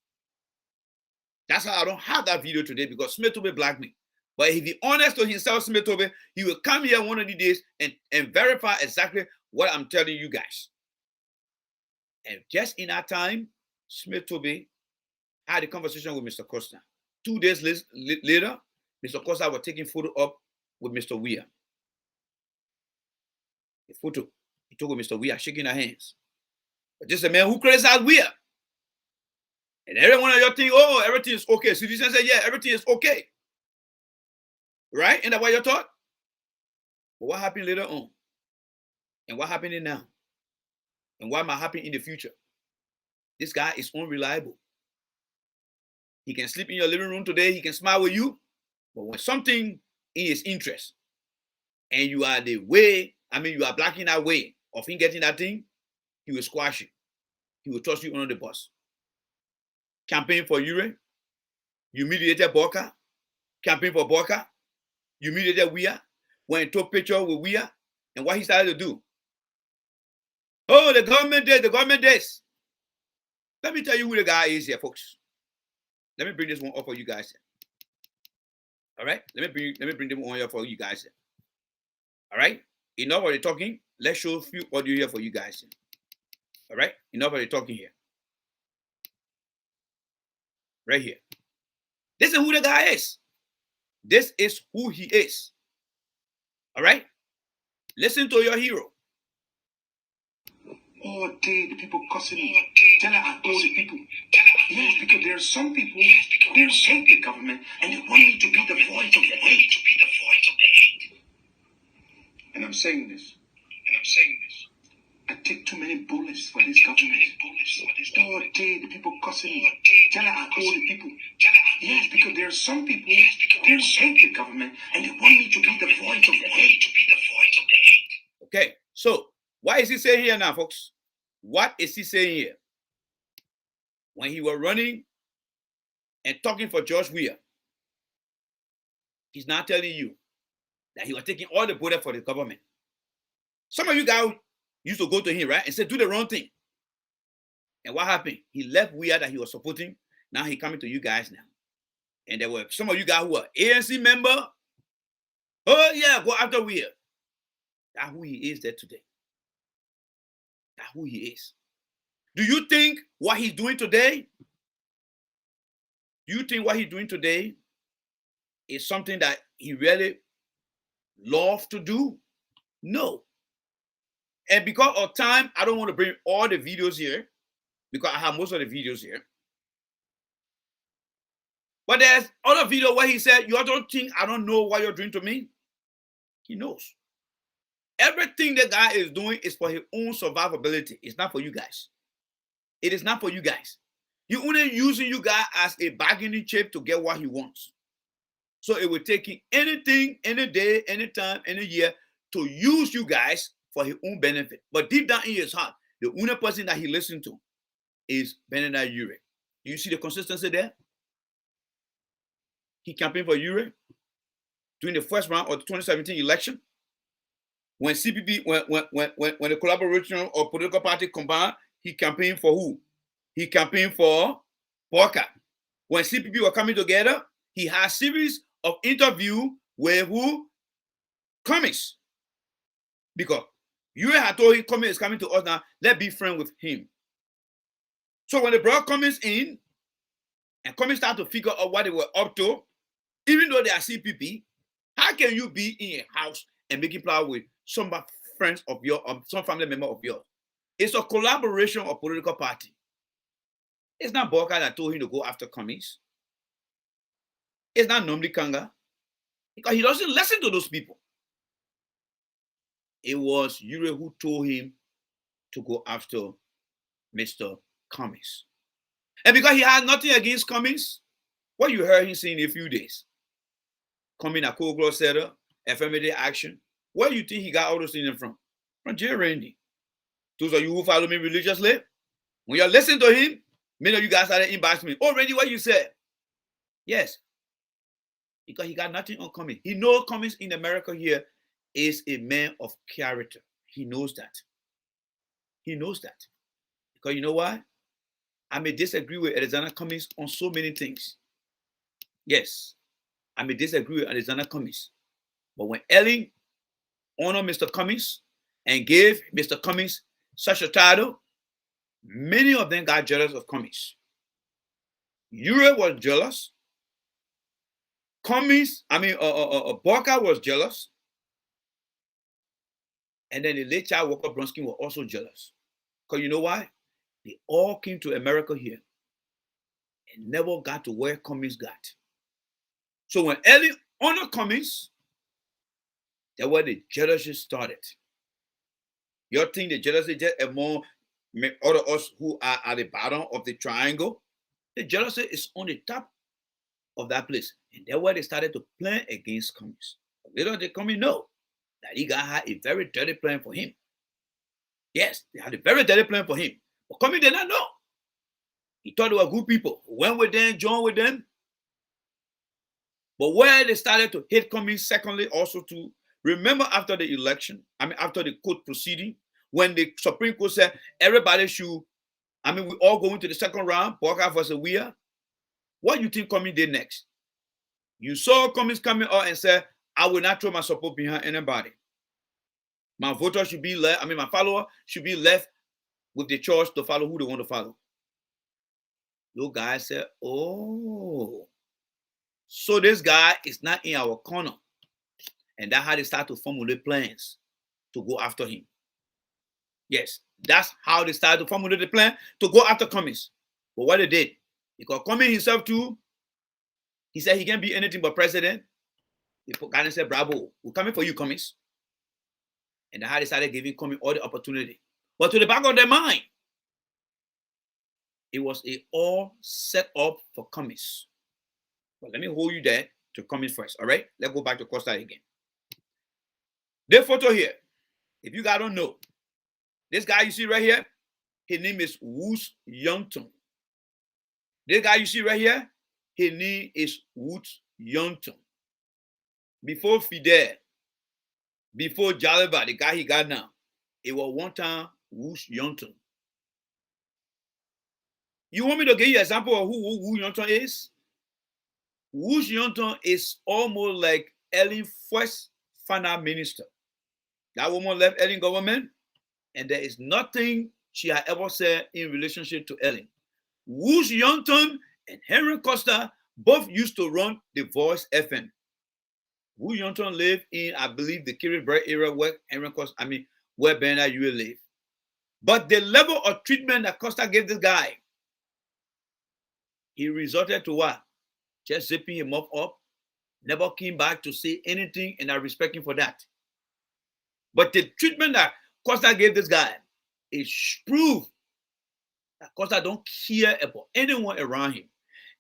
That's how I don't have that video today, because Smith Tobey blacked me. But if he honest to himself, Smith Tobey, he will come here one of these days and verify exactly what I'm telling you guys. And just in that time, Smith Toby had a conversation with Mr. Costa. 2 days later, Mr. Costa was taking photo up with Mr. Weir. A photo he took with Mr. Weir, shaking their hands. But just a man who criticized Weir. And every one of you think, oh, everything is okay. Citizens say, yeah, everything is okay. Right? Isn't that what you're taught? But what happened later on? And what happening now? And what might happen in the future? This guy is unreliable. He can sleep in your living room today. He can smile with you. But when something in his interest, and you are the way, you are blocking that way of him getting that thing, he will squash you. He will toss you under the bus. Campaign for Ure, you mediated Boka. Campaign for Boka, you mediated Weir. When he took picture with Weir, and what he started to do. Oh, the government this. Let me tell you who the guy is here, folks. Let me bring this one up for you guys. All right? Let me bring them on here for you guys. All right? Enough of the talking. Let's show you what you hear for you guys. All right? Enough of the talking here. Right here. This is who the guy is. This is who he is. All right? Listen to your hero. All day the people cussing me. Tell all the people. Yes, because there are some people who hate the government and they want me to be the voice of the hate. And I'm saying this. I take too many bullets for this government. All day the people cussing me. Tell all the people. Yes, because there are some people who hate the government and they want me to be the voice of the hate. Okay, so what is he saying here now, folks? What is he saying here? When he was running and talking for George Weir, he's not telling you that he was taking all the bullets for the government. Some of you guys used to go to him, right, and say, do the wrong thing. And what happened? He left Weir that he was supporting. Now he's coming to you guys now. And there were some of you guys who were ANC member. Oh, yeah, go after Weir. That's who he is there today. That's who he is. Do you think what he's doing today? Do you think what he's doing today is something that he really loves to do? No. And because of time, I don't want to bring all the videos here because I have most of the videos here. But there's other video where he said, you don't think I don't know what you're doing to me? He knows. Everything the guy is doing is for his own survivability. It's not for you guys. It is not for you guys. You're only using you guys as a bargaining chip to get what he wants. So it will take him anything, any day, anytime, any year to use you guys for his own benefit. But deep down in his heart, the only person that he listens to is Benedict Ure. Do you see the consistency there? He campaigned for Ure during the first round of the 2017 election. When CPP, when the collaboration of political party combined, he campaigned for who? He campaigned for Walker. When CPP were coming together, he had a series of interviews with who? Cummings. Because Ure had told him Cummings is coming to us now, let's be friends with him. So when they brought Cummings in, and Cummings started to figure out what they were up to, even though they are CPP, how can you be in a house and making plans with some friends of yours, or some family member of yours? It's a collaboration of political party. It's not Boka that told him to go after Cummings. It's not Nomdi Kanga. Because he doesn't listen to those people. It was Ure who told him to go after Mr. Cummings. And because he had nothing against Cummings, what you heard him saying in a few days, Cummings at Koglo Center, FMD Action, where do you think he got all those things from? From J. Randy. Those of you who follow me religiously, when you listen to him, many of you guys started inboxing me. Oh, Randy, what you said? Yes. Because he got nothing on Cummings. He knows Cummings in America here is a man of character. He knows that. He knows that. Because you know why? I may disagree with Alexander Cummings on so many things. Yes, I may disagree with Alexander Cummings. But when Ellen honored Mr. Cummings and gave Mr. Cummings such a title, many of them got jealous of Cummings. Ure was jealous. Barker was jealous. And then the late child Walker Bronsky was also jealous. Because you know why? They all came to America here and never got to where Cummings got. So when Ellie honored Cummings, that's where the jealousy started. You think the jealousy just among all of us who are at the bottom of the triangle? The jealousy is on the top of that place. And that's where they started to plan against Cummings. Little did Cummings know that he had a very dirty plan for him. Yes, they had a very dirty plan for him. But Cummings did not know. He thought they were good people. Went with them, joined with them. But where they started to hate Cummings, secondly, also to remember after the election, after the court proceeding, when the Supreme Court said everybody should, we all go into the second round, Barker versus Weir. What do you think Cummings did next? You saw Cummings coming out and said, I will not throw my support behind anybody. My voter should be left, my follower should be left with the choice to follow who they want to follow. Those guys said, oh, so this guy is not in our corner. And that's how they start to formulate plans to go after him. Yes, that's how they started to formulate the plan to go after Cummings. But what they did, because Cummings himself too, he said he can't be anything but president. The guy said, bravo, we're coming for you, Cummings. And that's how they started giving Cummings all the opportunity. But to the back of their mind, it was all set up for Cummings. But let me hold you there to Cummings first, all right? Let's go back to Costa again. This photo here, if you guys don't know, this guy you see right here, his name is Woods Youngton. This guy you see right here, his name is Woods Youngton. Before Fidel, before Jaliba, the guy he got now, it was one time Woods Youngton. You want me to give you an example of who Woods Youngton is? Woods Youngton is almost like Ellen's first finance minister. That woman left Ellen government, and there is nothing she had ever said in relationship to Ellen. Woods Youngton and Henry Costa both used to run the Voice FM. Woods Youngton lived in, I believe, the Kiribati area where Henry Costa, where Bernard Ewell lived. But the level of treatment that Costa gave this guy, he resorted to what? Just zipping him up, never came back to say anything, and I respect him for that. But the treatment that Costa gave this guy is proof that Costa don't care about anyone around him.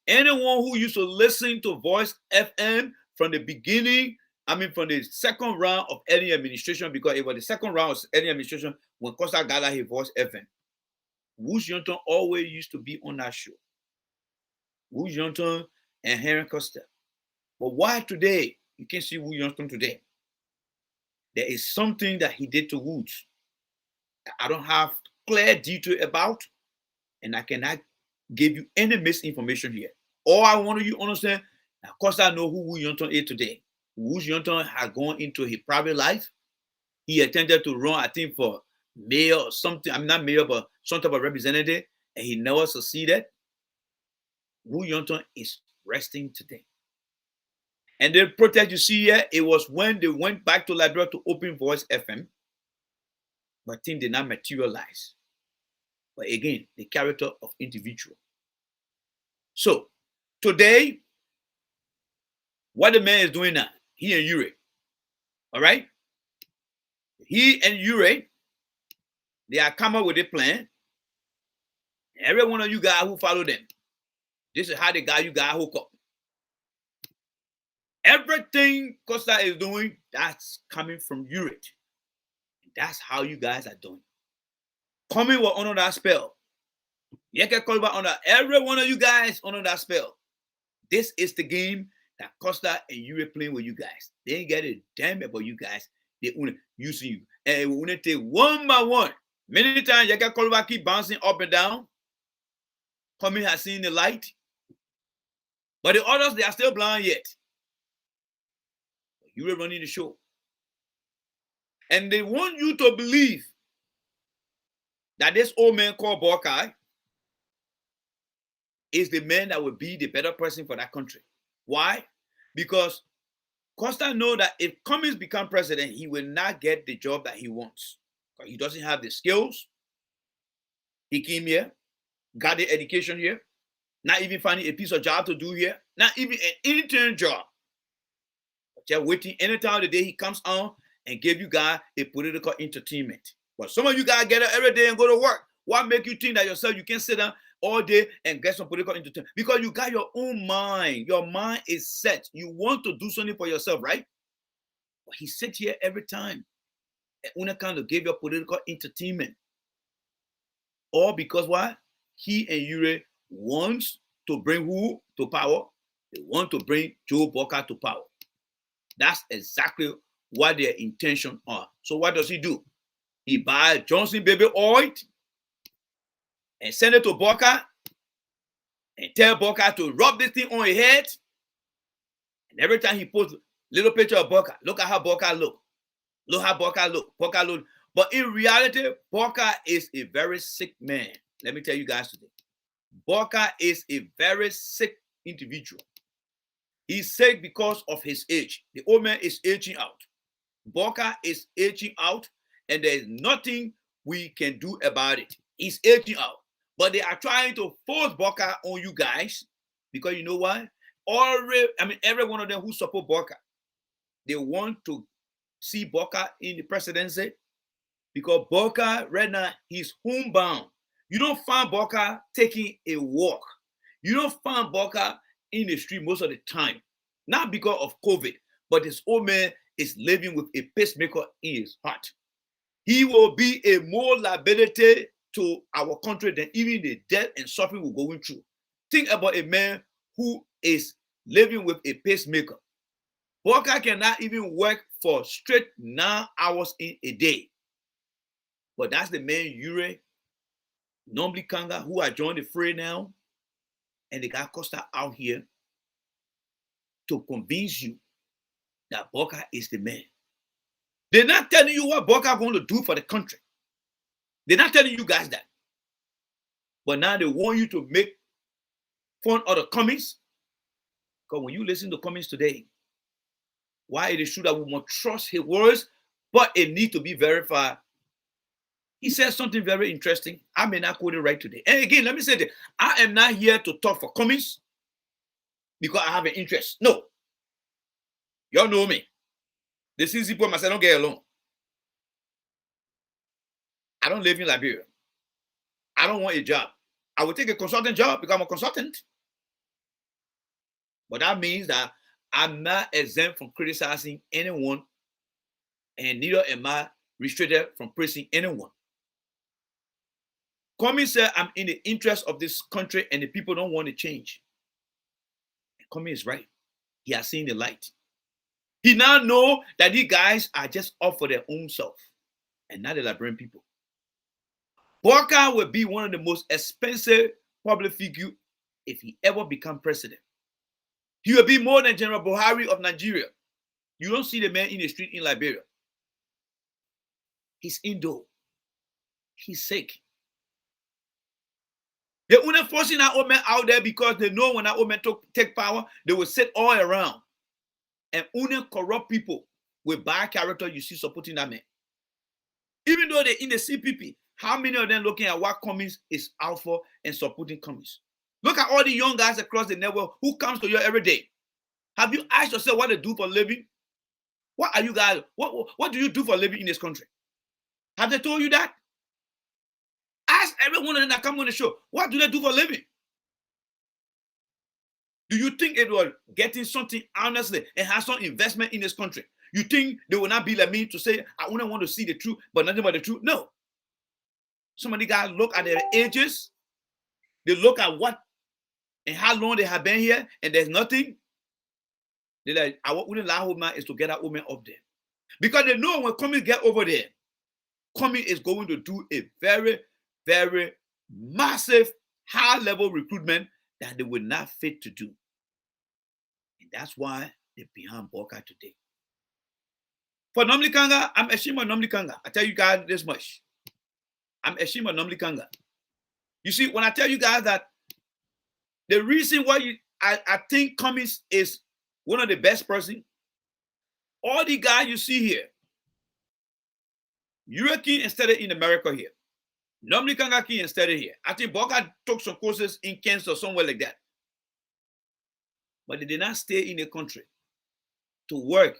Anyone who used to listen to Voice FM from the beginning, from the second round of any administration, because it was the second round of any administration when Costa got out his Voice FM. Woods Youngton always used to be on that show. Woods Youngton and Henry Costa. But why today you can't see Woods Youngton today? There is something that he did to Woods that I don't have clear detail about, and I cannot give you any misinformation here. All I want you to understand, of course, I know who Woods Youngton is today. Woods Youngton has gone into his private life. He attempted to run, I think, for mayor or something. Not mayor, but some type of representative, and he never succeeded. Woods Youngton is resting today. And the protest you see here, it was when they went back to Liberia to open Voice FM, but things did not materialize. But again, the character of individual. So today, what the man is doing now, he and Ure, all right? He and Ure, they are come up with a plan. Every one of you guys who follow them, this is how the guy you guys hook up. Everything Costa is doing, that's coming from Ure. That's how you guys are doing. Coming was under that spell. Yeke Kolba under every one of you guys under that spell. This is the game that Costa and Ure playing with you guys. They ain't get a damn about you guys. They only using you. And we only take one by one. Many times Yeke Kolba keep bouncing up and down. Coming has seen the light. But the others, they are still blind yet. Ure running the show. And they want you to believe that this old man called Buckeye is the man that will be the better person for that country. Why? Because Costa knows that if Cummings becomes president, he will not get the job that he wants. He doesn't have the skills. He came here, got the education here, not even finding a piece of job to do here, not even an intern job. Just waiting anytime the day he comes on and give you guys a political entertainment. But some of you guys get up every day and go to work. What make you think that yourself you can sit down all day and get some political entertainment? Because you got your own mind. Your mind is set. You want to do something for yourself, right? But he sits here every time and only kind of give your political entertainment. All because why? He and Ure wants to bring who to power? They want to bring Joe Buckeye to power. That's exactly what their intention are. So what does he do? He buys Johnson baby oil and send it to Buckeye and tell Buckeye to rub this thing on his head. And every time he posts a little picture of Buckeye, look at how Buckeye look. Look how Buckeye look. Buckeye look. But in reality, Buckeye is a very sick man. Let me tell you guys today. Buckeye is a very sick individual. He's sick because of his age. The old man is aging out. Buckeye is aging out, and there's nothing we can do about it. He's aging out. But they are trying to force Buckeye on you guys because you know why? Every one of them who support Buckeye, they want to see Buckeye in the presidency because Buckeye right now, he's homebound. You don't find Buckeye taking a walk. You don't find Buckeye in the street most of the time. Not because of COVID, but this old man is living with a pacemaker in his heart. He will be a more liability to our country than even the death and suffering we're going through. Think about a man who is living with a pacemaker. Buckeye cannot even work for straight 9 hours in a day. But that's the man Ure, Nombly Kanga, who are joined the fray now, and they got Costa out here to convince you that Buckeye is the man. They're not telling you what Buckeye is going to do for the country. They're not telling you guys that. But now they want you to make fun of the Cummings. Because when you listen to Cummings today, why it is true that we must trust his words, but it needs to be verified. He says something very interesting. I may not quote it right today. And again, let me say that I am not here to talk for Cummings because I have an interest. No. Y'all know me. The CC point myself don't get along. I don't live in Liberia. I don't want a job. I will take a consultant job because I'm a consultant. But that means that I'm not exempt from criticizing anyone, and neither am I restricted from praising anyone. Cummings said, I'm in the interest of this country and the people don't want to change. And Cummings is right. He has seen the light. He now knows that these guys are just off for their own self and not the Liberian people. Buckeye will be one of the most expensive public figures if he ever becomes president. He will be more than General Buhari of Nigeria. You don't see the man in the street in Liberia. He's indoor. He's sick. They're only forcing that old man out there because they know when that old man take power, they will sit all around. And only corrupt people with bad character you see supporting that man. Even though they're in the CPP, how many of them looking at what Cummings is out for and supporting Cummings? Look at all the young guys across the network who comes to you every day. Have you asked yourself what they do for a living? What are you guys? What do you do for a living in this country? Have they told you that? Ask everyone of them that come on the show, what do they do for a living? Do you think it was getting something honestly and have some investment in this country? You think they will not be like me to say, I only want to see the truth, but nothing but the truth? No. Some of the guys look at their ages, they look at what and how long they have been here, and there's nothing. They're like, I wouldn't allow woman is to get that woman up there. Because they know when Cummings get over there, Cummings is going to do a very, very massive high-level recruitment that they will not fit to do. And that's why they're behind Buckeye today. For Nomli Kanga, I'm ashamed of Nomli Kanga. I tell you guys this much. I'm ashamed of Nomli Kanga. You see, when I tell you guys that the reason why I think Cummings is one of the best person, all the guys you see here, European instead of in America here. Nomli Kanga King instead of here. I think Boka took some courses in Kansas or somewhere like that. But they did not stay in the country to work,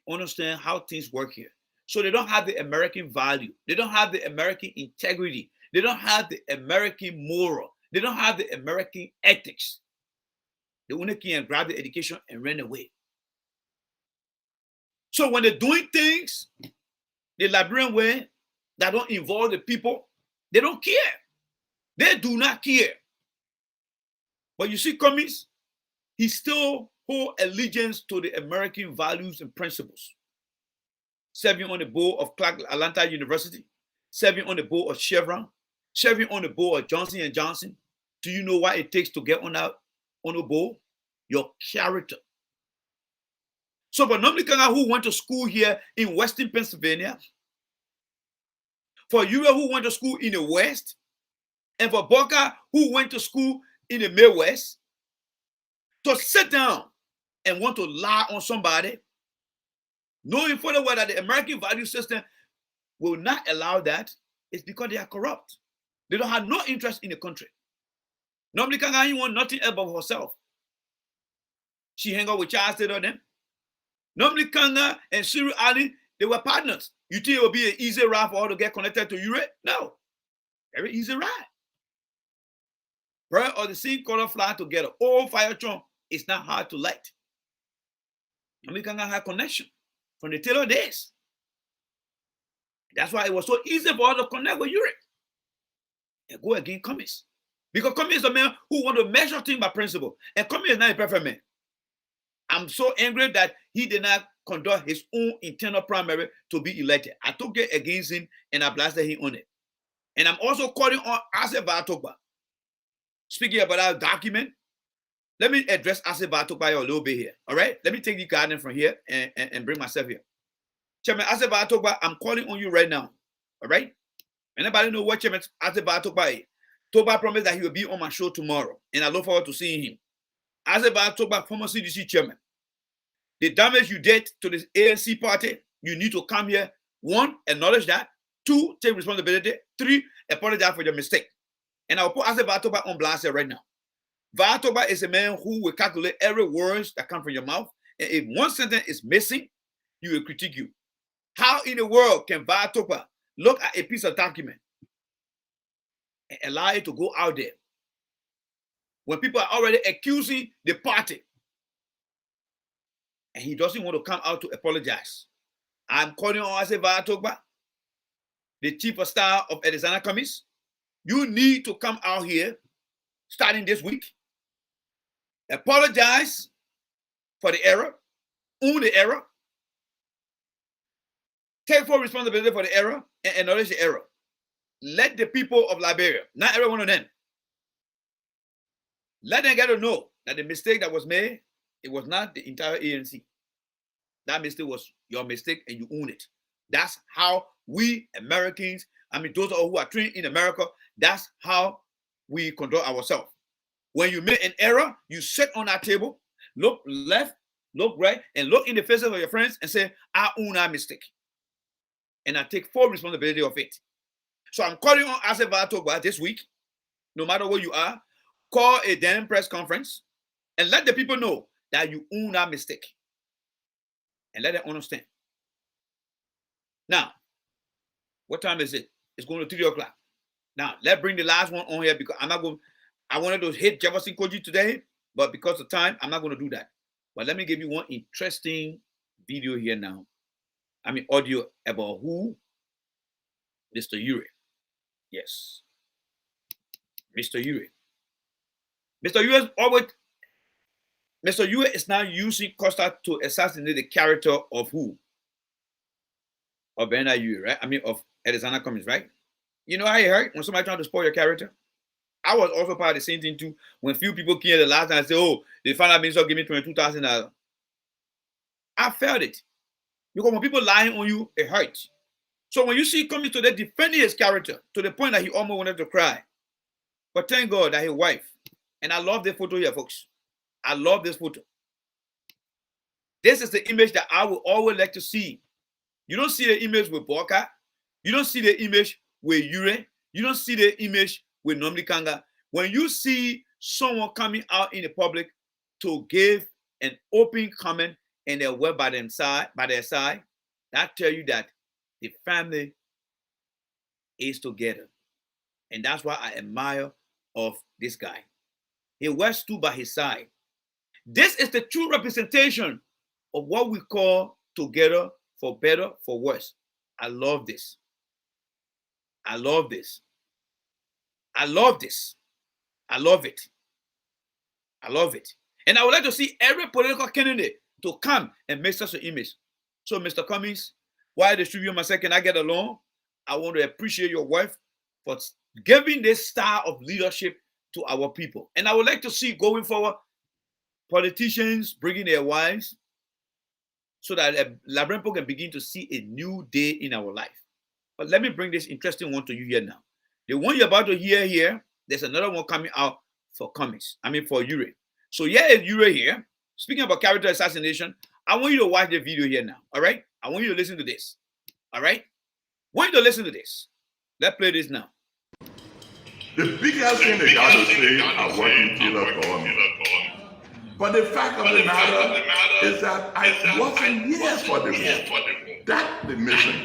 understand how things work here. So they don't have the American value. They don't have the American integrity. They don't have the American moral. They don't have the American ethics. They only can grab the education and run away. So when they're doing things the Liberian way that don't involve the people, they don't care. They do not care. But you see, Cummings, he still hold allegiance to the American values and principles. Serving on the board of Clark Atlanta University, serving on the board of Chevron, serving on the board of Johnson & Johnson. Do you know what it takes to get on the board? Your character. So for Nomli Kanga, who went to school here in Western Pennsylvania, for you who went to school in the West, and for Boka, who went to school in the Midwest, to sit down and want to lie on somebody, knowing for the way that the American value system will not allow that, it's because they are corrupt. They don't have no interest in the country. Nomli Kanga, he want nothing else but herself. She hang out with Charles Taylor and them. Nomli Kanga and Cyril Ali, they were partners. You think it would be an easy ride for her to get connected to Europe? No. Very easy ride. Bird or the same color fly together. All fire trunk, it's not hard to light. Nomli Kanga had connection from the Taylor days. That's why it was so easy for her to connect with Europe and go against Cummings. Because Cummings is a man who want to measure things by principle. And Cummings is not a perfect man. I'm so angry that he did not conduct his own internal primary to be elected. I took it against him and I blasted him on it. And I'm also calling on Ase Batokba. Speaking about that document, let me address Ase Batokba a little bit here. All right? Let me take the garden from here and bring myself here. Chairman Ase Batokba, I'm calling on you right now. All right? Anybody know what Chairman Ase Batokba is? Toba promised that he will be on my show tomorrow. And I look forward to seeing him. Ase Batokba, former CDC chairman. The damage you did to the ANC party, you need to come here. 1, acknowledge that. 2, take responsibility. 3, apologize for your mistake. And I'll put Ase Batokba on blast here right now. Batokba is a man who will calculate every word that comes from your mouth. And if one sentence is missing, he will critique you. How in the world can Batokba look at a piece of document and allow it to go out there when people are already accusing the party? And he doesn't want to come out to apologize. I'm calling on Ase Batokba, the chief of staff of Alexander Cummings. You need to come out here starting this week. Apologize for the error. Own the error. Take full responsibility for the error and acknowledge the error. Let the people of Liberia, not every one of them, let them get to know that the mistake that was made, it was not the entire ANC. That mistake was your mistake and you own it. That's how we Americans, those who are trained in America, that's how we conduct ourselves. When you make an error, you sit on that table, look left, look right, and look in the faces of your friends and say, I own that mistake. And I take full responsibility of it. So I'm calling on Ase Batokba this week, no matter where you are, call a damn press conference and let the people know that you own that mistake. And let them understand. Now, what time is it? It's going to 3 o'clock. Now, let's bring the last one on here because I wanted to hit Jefferson Koji today, but because of time, I'm not going to do that. But let me give you one interesting video here now. Audio about who? Mr. Ure. Yes. Mr. Ure. Mr. Ure is now using Costa to assassinate the character of who? Of Bernard Ure, right? Of Alexander Cummings, right? You know how it hurt when somebody trying to spoil your character? I was also part of the same thing too. When few people came the last time and say, oh, the final minister gave me $22,000. I felt it. Because when people lying on you, it hurts. So when you see coming today defending his character to the point that he almost wanted to cry. But thank God that his wife, and I love this photo here, folks. I love this photo. This is the image that I would always like to see. You don't see the image with Boka. You don't see the image with Yure. You don't see the image with Nomli Kanga. When you see someone coming out in the public to give an open comment and they're well by their side, that tell you that the family is together. And that's why I admire of this guy. He was stood by his side. This is the true representation of what we call together for better, for worse. I love this. I love this. I love this. I love it. I love it. And I would like to see every political candidate to come and make such an image. So, Mr. Cummings, while the studio myself can I get along, I want to appreciate your wife for giving this style of leadership to our people. And I would like to see going forward politicians bringing their wives so that Labrampo can begin to see a new day in our life. But let me bring this interesting one to you here now. The one you're about to hear here, there's another one coming out for Cummings. For Ure. So here is Ure here. Speaking about character assassination, I want you to watch the video here now. All right? I want you to listen to this. All right? I want you to listen to this. Let's play this now. The biggest thing they got to say are working killer government. But the fact of the matter is that I wasn't here for the war. That's the mission.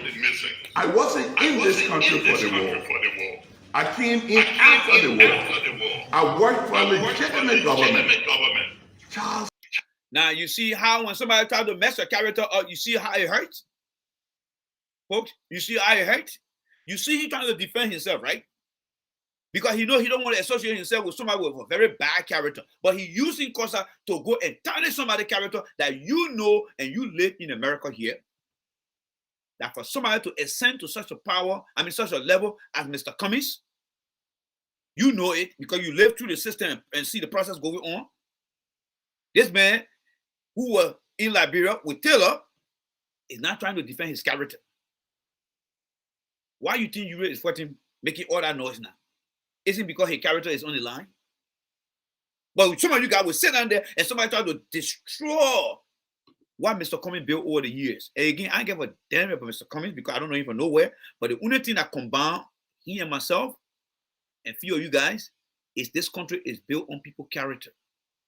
I wasn't in this country for the war. I came in after the war. I worked for a legitimate government. Charles. Now you see how when somebody tries to mess your character up, you see how it hurts? Folks, you see how it hurts? You see he trying to defend himself, right? Because he knows he don't want to associate himself with somebody with a very bad character. But he using Kosa to go and tarnish somebody's character that you know and you live in America here. That for somebody to ascend to such a power, such a level as Mr. Cummings, you know it because you live through the system and see the process going on. This man who was in Liberia with Taylor is not trying to defend his character. Why you think you is fighting, making all that noise now? Isn't because his character is on the line? But some of you guys will sit down there and somebody try to destroy what Mr. Cummings built over the years. And again, I give a damn about Mr. Cummings because I don't know him from nowhere. But the only thing that combine he and myself and few of you guys is this country is built on people's character.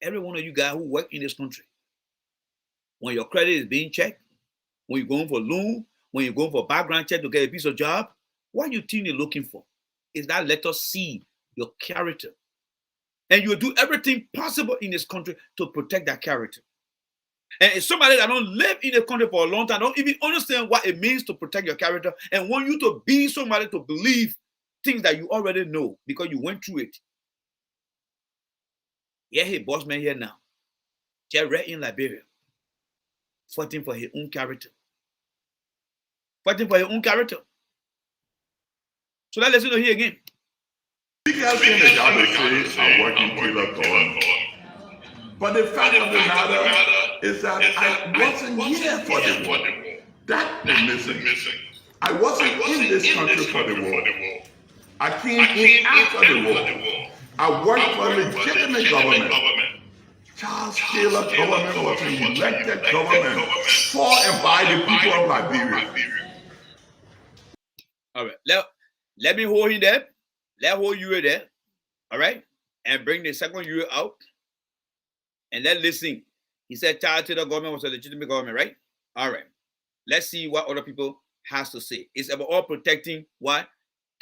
Every one of you guys who work in this country, when your credit is being checked, when you're going for loan, when you're going for background check to get a piece of job, what you think you're looking for is that let us see your character. And you will do everything possible in this country to protect that character. And it's somebody that don't live in the country for a long time, don't even understand what it means to protect your character and want you to be somebody to believe things that you already know because you went through it. Yeah, hey, boss man here now. Just right in Liberia. Fighting for his own character. Fighting for his own character. So let's listen to here again. The biggest thing they got to say are working killer government. But the fact of the matter is that I wasn't here for the war. That's the mission. I wasn't in this country for the war. I came in after the war. I worked for a legitimate government. Charles Taylor government was an elected government for and by the people of Liberia. All right, let me hold him there. Let's hold you there. All right, and bring the second you out. And let's listen. He said Charles Taylor government was a legitimate government, right? All right. Let's see what other people has to say. It's about all protecting what?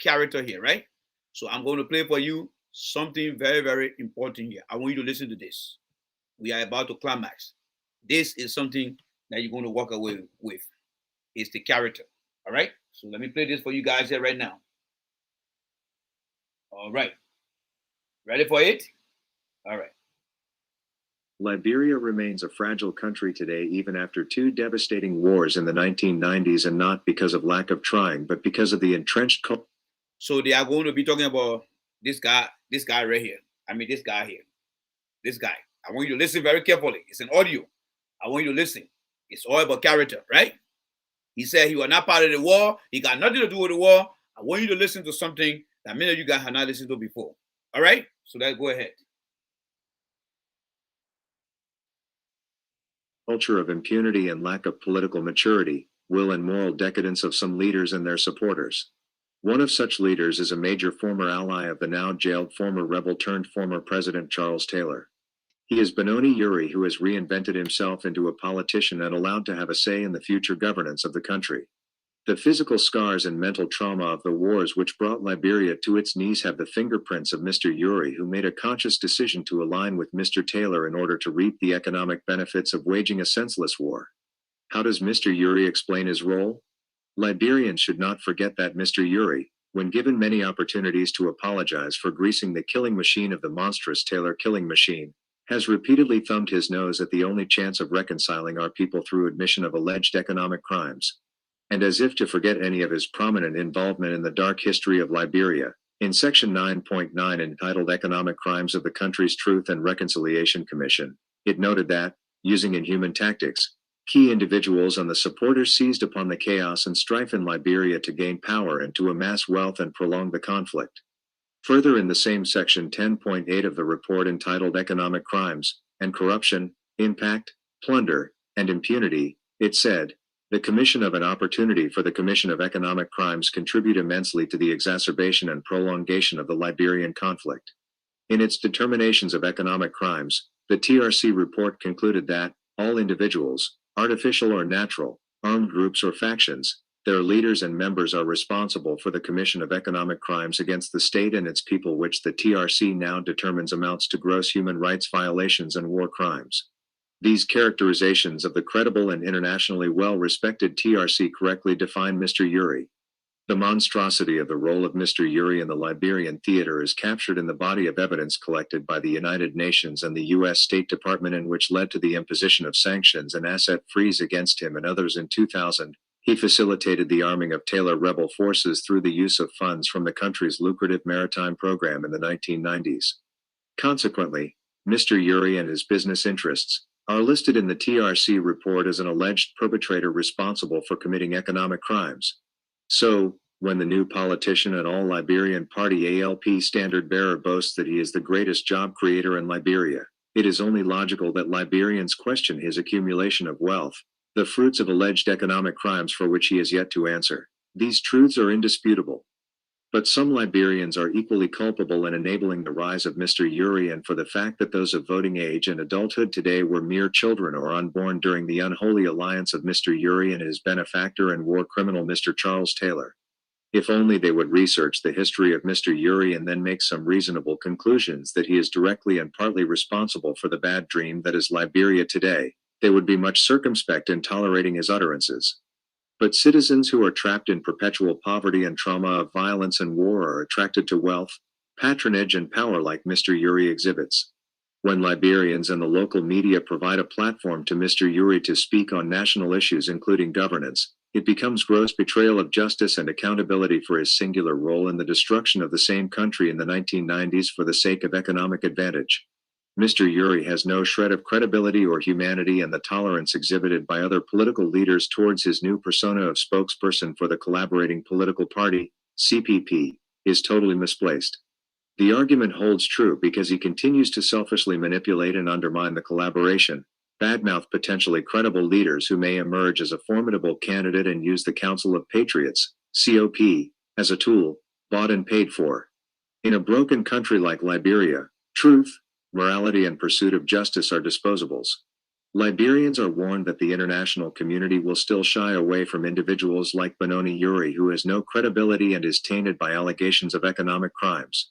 Character here, right? So I'm going to play for you something very, very important here. I want you to listen to this. We are about to climax. This is something that you're going to walk away with. It's the character. All right? So let me play this for you guys here right now. All right. Ready for it? All right. Liberia remains a fragile country today, even after two devastating wars in the 1990s, and not because of lack of trying, but because of the entrenched culture. So they are going to be talking about this guy right here. This guy here. This guy. I want you to listen very carefully. It's an audio. I want you to listen. It's all about character, right? He said he was not part of the war. He got nothing to do with the war. I want you to listen to something that many of you guys have not listened to before. All right? So let's go ahead. Culture of impunity and lack of political maturity, will and moral decadence of some leaders and their supporters. One of such leaders is a major former ally of the now jailed former rebel turned former President Charles Taylor. He is Benoni Uri, who has reinvented himself into a politician and allowed to have a say in the future governance of the country. The physical scars and mental trauma of the wars which brought Liberia to its knees have the fingerprints of Mr. Uri, who made a conscious decision to align with Mr. Taylor in order to reap the economic benefits of waging a senseless war. How does Mr. Uri explain his role? Liberians should not forget that Mr. Uri, when given many opportunities to apologize for greasing the killing machine of the monstrous Taylor killing machine, has repeatedly thumbed his nose at the only chance of reconciling our people through admission of alleged economic crimes. And as if to forget any of his prominent involvement in the dark history of Liberia, in Section 9.9 entitled Economic Crimes of the Country's Truth and Reconciliation Commission, it noted that, using inhuman tactics, key individuals and the supporters seized upon the chaos and strife in Liberia to gain power and to amass wealth and prolong the conflict. Further, in the same Section 10.8 of the report entitled Economic Crimes and Corruption, Impact, Plunder, and Impunity, it said, the commission of an opportunity for the commission of economic crimes contribute immensely to the exacerbation and prolongation of the Liberian conflict. In its determinations of economic crimes, the TRC report concluded that all individuals, artificial or natural, armed groups or factions, their leaders and members are responsible for the commission of economic crimes against the state and its people, which the TRC now determines amounts to gross human rights violations and war crimes. These characterizations of the credible and internationally well-respected TRC correctly define Mr. Uri. The monstrosity of the role of Mr. Uri in the Liberian theater is captured in the body of evidence collected by the United Nations and the U.S. State Department, and which led to the imposition of sanctions and asset freeze against him and others in 2000. He facilitated the arming of Taylor rebel forces through the use of funds from the country's lucrative maritime program in the 1990s. Consequently, Mr. Uri and his business interests are listed in the TRC report as an alleged perpetrator responsible for committing economic crimes. So, when the new politician and all Liberian party ALP standard bearer boasts that he is the greatest job creator in Liberia, it is only logical that Liberians question his accumulation of wealth, the fruits of alleged economic crimes for which he has yet to answer. These truths are indisputable. But some Liberians are equally culpable in enabling the rise of Mr. Uri and for the fact that those of voting age and adulthood today were mere children or unborn during the unholy alliance of Mr. Uri and his benefactor and war criminal Mr. Charles Taylor. If only they would research the history of Mr. Uri and then make some reasonable conclusions that he is directly and partly responsible for the bad dream that is Liberia today, they would be much circumspect in tolerating his utterances. But citizens who are trapped in perpetual poverty and trauma of violence and war are attracted to wealth, patronage, and power like Mr. Uri exhibits. When Liberians and the local media provide a platform to Mr. Uri to speak on national issues including governance, it becomes gross betrayal of justice and accountability for his singular role in the destruction of the same country in the 1990s for the sake of economic advantage. Mr. Uri has no shred of credibility or humanity, and the tolerance exhibited by other political leaders towards his new persona of spokesperson for the collaborating political party, CPP, is totally misplaced. The argument holds true because he continues to selfishly manipulate and undermine the collaboration, badmouth potentially credible leaders who may emerge as a formidable candidate and use the Council of Patriots, COP, as a tool, bought and paid for. In a broken country like Liberia, truth, morality, and pursuit of justice are disposables. Liberians are warned that the international community will still shy away from individuals like Benoni Uri, who has no credibility and is tainted by allegations of economic crimes.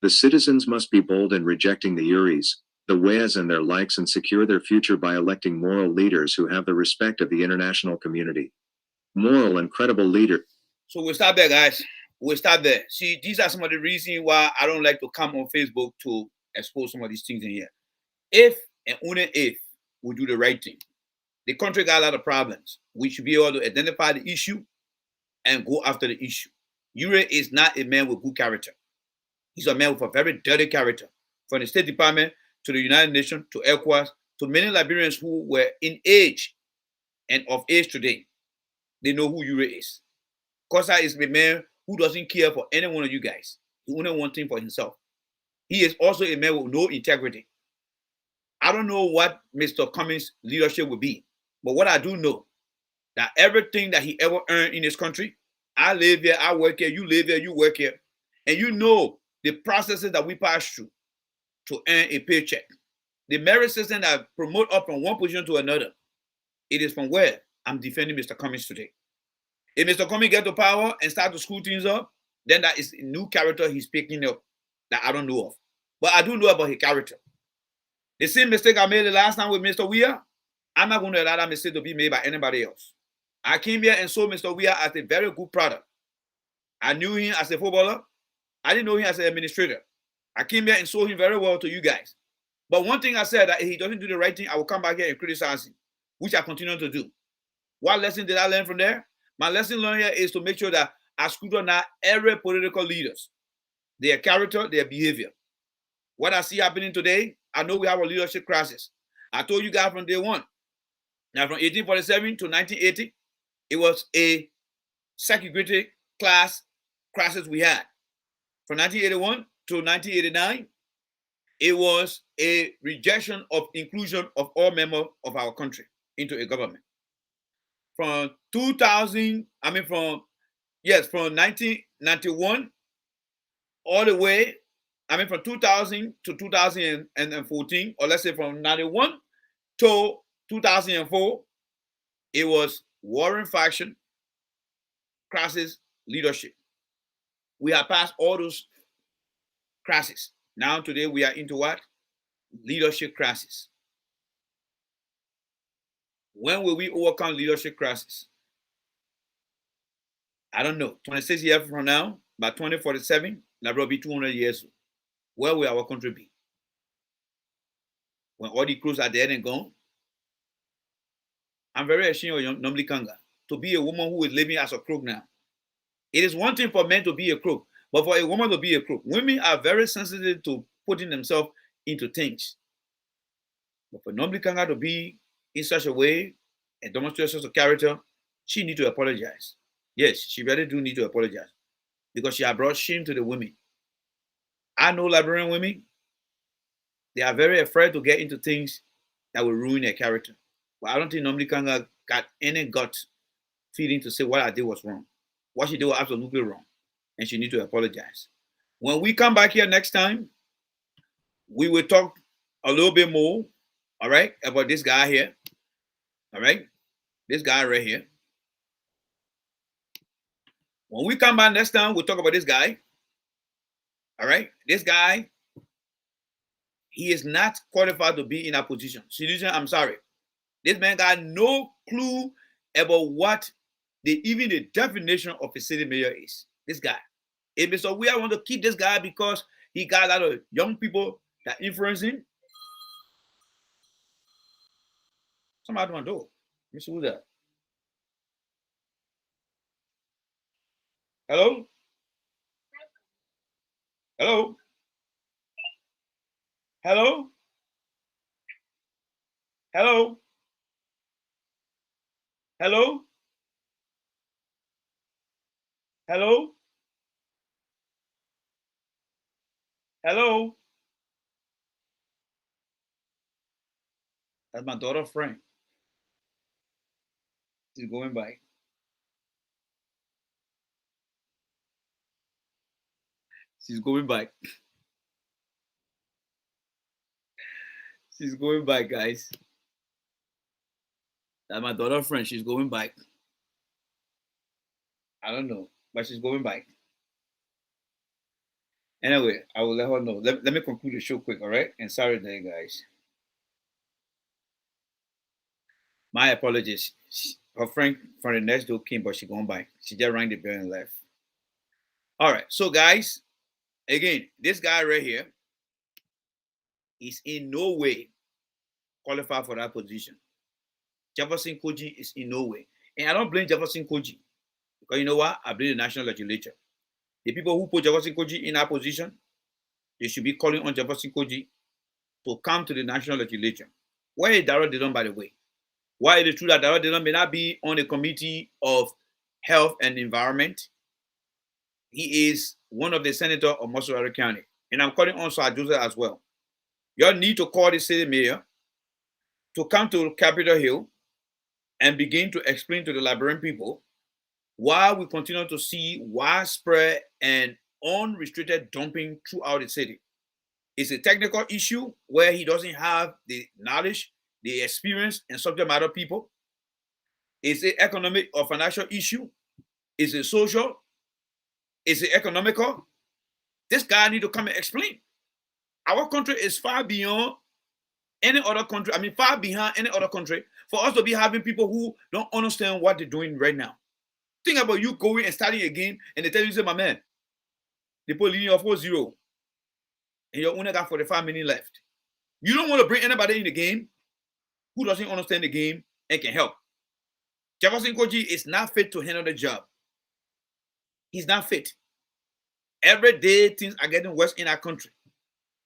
The citizens must be bold in rejecting the Uris, the Weas and their likes, and secure their future by electing moral leaders who have the respect of the international community. Moral and credible leaders. So we'll stop there, guys. We'll stop there. See, these are some of the reasons why I don't like to come on Facebook to expose some of these things in here. If and only if we do the right thing, the country got a lot of problems. We should be able to identify the issue and go after the issue. Uri is not a man with good character. He's a man with a very dirty character. From the State Department to the United Nations to ECOWAS to many Liberians who were in age and of age today, they know who Ure is. Kosa is the man who doesn't care for any one of you guys. He only wants thing for himself. He is also a man with no integrity. I don't know what Mr. Cummings' leadership will be, but what I do know, that everything that he ever earned in this country, I live here, I work here, you live here, you work here, and you know the processes that we pass through to earn a paycheck. The merit system that promote up from one position to another, it is from where I'm defending Mr. Cummings today. If Mr. Cummings get to power and start to screw things up, then that is a new character he's picking up that I don't know of. But I do know about his character. The same mistake I made the last time with Mr. Weir, I'm not going to allow that mistake to be made by anybody else. I came here and saw Mr. Weir as a very good product. I knew him as a footballer. I didn't know him as an administrator. I came here and saw him very well to you guys. But one thing I said, that if he doesn't do the right thing, I will come back here and criticize him, which I continue to do. What lesson did I learn from there? My lesson learned here is to make sure that I scrutinize every political leaders, their character, their behavior. What I see happening today, I know we have a leadership crisis. I told you guys from day one. Now, from 1847 to 1980, it was a segregated class crisis we had. From 1981 to 1989, it was a rejection of inclusion of all members of our country into a government. From 1991 all the way, from 2000 to 2014, or let's say from 91 to 2004, it was warring faction, crisis, leadership. We have passed all those crises. Now today we are into what? Leadership crisis. When will we overcome leadership crisis? I don't know. 26 years from now, by 2047, that will be 200 years. Where will our country be? When all the crews are dead and gone? I'm very ashamed of Nomli Kanga to be a woman who is living as a crook now. It is one thing for men to be a crook, but for a woman to be a crook, women are very sensitive to putting themselves into things. But for Nomli Kanga to be in such a way and demonstrate such a character, she needs to apologize. Yes, she really do need to apologize because she has brought shame to the women. I know Liberian women, they are very afraid to get into things that will ruin their character. But I don't think Nomli Kanga got any gut feeling to say what I did was wrong. What she did was absolutely wrong. And she needs to apologize. When we come back here next time, we will talk a little bit more, all right, about this guy here. All right? This guy right here. When we come back next time, we'll talk about this guy. All right? This guy, he is not qualified to be in a position. Citizen, I'm sorry. This man got no clue about what even the definition of a city mayor is. This guy. If Mr. Weir want to keep this guy because he got a lot of young people that influence him, somebody want to do it. Mr. Who's that? Hello? Hello? Hello? Hello? Hello? Hello? Hello? That's my daughter's friend. She's going by. She's going back. She's going back, guys. That's my daughter's friend. She's going back. I don't know, but she's going back. Anyway, I will let her know. Let me conclude the show quick, all right? And sorry there, guys. My apologies. Her friend from the next door came, but she going back. She just rang the bell and left. All right, so guys, again, this guy right here is in no way qualified for that position. Jefferson Koji is in no way. And I don't blame Jefferson Koji. Because you know what? I blame the national legislature. The people who put Jefferson Koji in that position, they should be calling on Jefferson Koji to come to the national legislature. Where is Darrell Dillon, by the way? Why is it true that Darrell Dillon may not be on the committee of health and environment? He is one of the senators of Muscle County. And I'm calling on Sir Joseph as well. You all need to call the city mayor to come to Capitol Hill and begin to explain to the Liberian people why we continue to see widespread and unrestricted dumping throughout the city. It's a technical issue where he doesn't have the knowledge, the experience, and subject matter people. It's an economic or financial issue. It's a social. It's an economical. This guy need to come and explain. Our country is far beyond any other country. I mean, far behind any other country for us to be having people who don't understand what they're doing right now. Think about you going and starting again, and they tell you, say, my man, they put linear 4-0, and you only got 45 minutes left. You don't want to bring anybody in the game who doesn't understand the game and can help. Jefferson Koji is not fit to handle the job. He's not fit. Every day, things are getting worse in our country.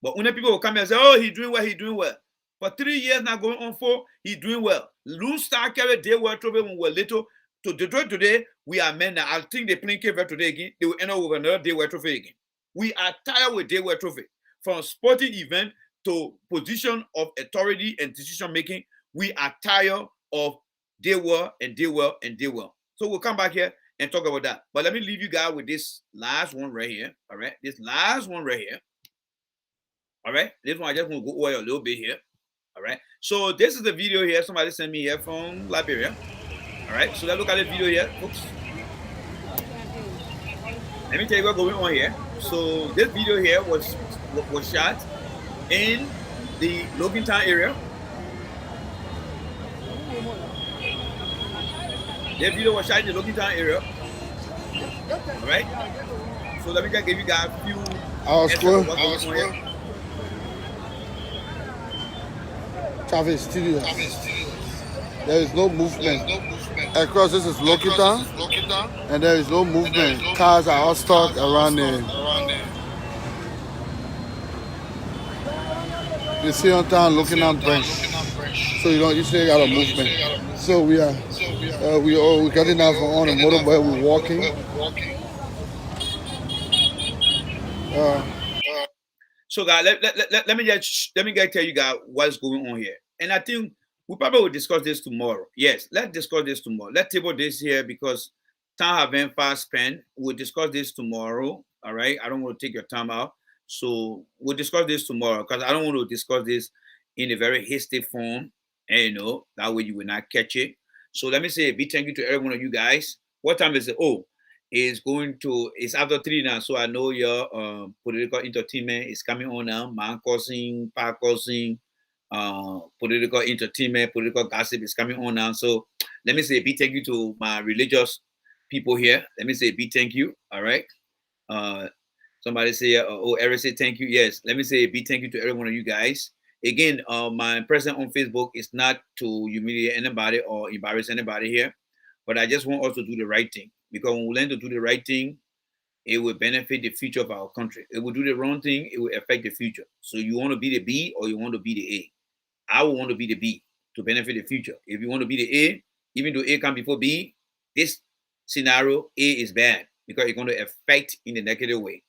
But when people will come and say, oh, he's doing well, he's doing well. For 3 years now, going on 4, he's doing well. Lone Star carried day well trophy when we were little. To Detroit today, we are men now. I think they playing Cape Verde today again. They will end up with another day well trophy again. We are tired with day well trophy. From sporting event to position of authority and decision making, we are tired of day well and day well and day well. So we'll come back here and talk about that. But let me leave you guys with this last one right here. All right. This last one right here. All right. This one I just want to go over a little bit here. All right. So this is the video here. Somebody sent me here from Liberia. All right. So let's look at the video here, folks. Let me tell you what's going on here. So this video here was shot in the Logantown area. This video was shot in the Logantown area. All right. So let me just give you guys a few. Traffic Studios. There is no movement. Across this is Logantown, and there is no movement. Cars are all stuck around there. You see on town Logantown branch, so you don't usually got a movement. So we getting out on a motorbike. We're walking. So guys, let me just tell you guys what's going on here. And I think we probably will discuss this tomorrow. Yes, let's discuss this tomorrow. Let's table this here because time have been fast spent. We'll discuss this tomorrow. All right. I don't want to take your time out. So we'll discuss this tomorrow because I don't want to discuss this in a very hasty form. And that way you will not catch it. So let me say a big thank you to every one of you guys. What time is it? Oh, it's after 3 now. So I know your political entertainment is coming on now. Man causing, pa causing, political entertainment, political gossip is coming on now. So let me say a big thank you to my religious people here. Let me say a big thank you. All right. Somebody say, Eric say thank you. Yes. Let me say a big thank you to every one of you guys. Again, my presence on Facebook is not to humiliate anybody or embarrass anybody here, but I just want us to do the right thing. Because when we learn to do the right thing, it will benefit the future of our country. If we do the wrong thing, it will affect the future. So you want to be the B or you want to be the A? I would want to be the B to benefit the future. If you want to be the A, even though A comes before B, this scenario, A is bad because it's going to affect in the negative way.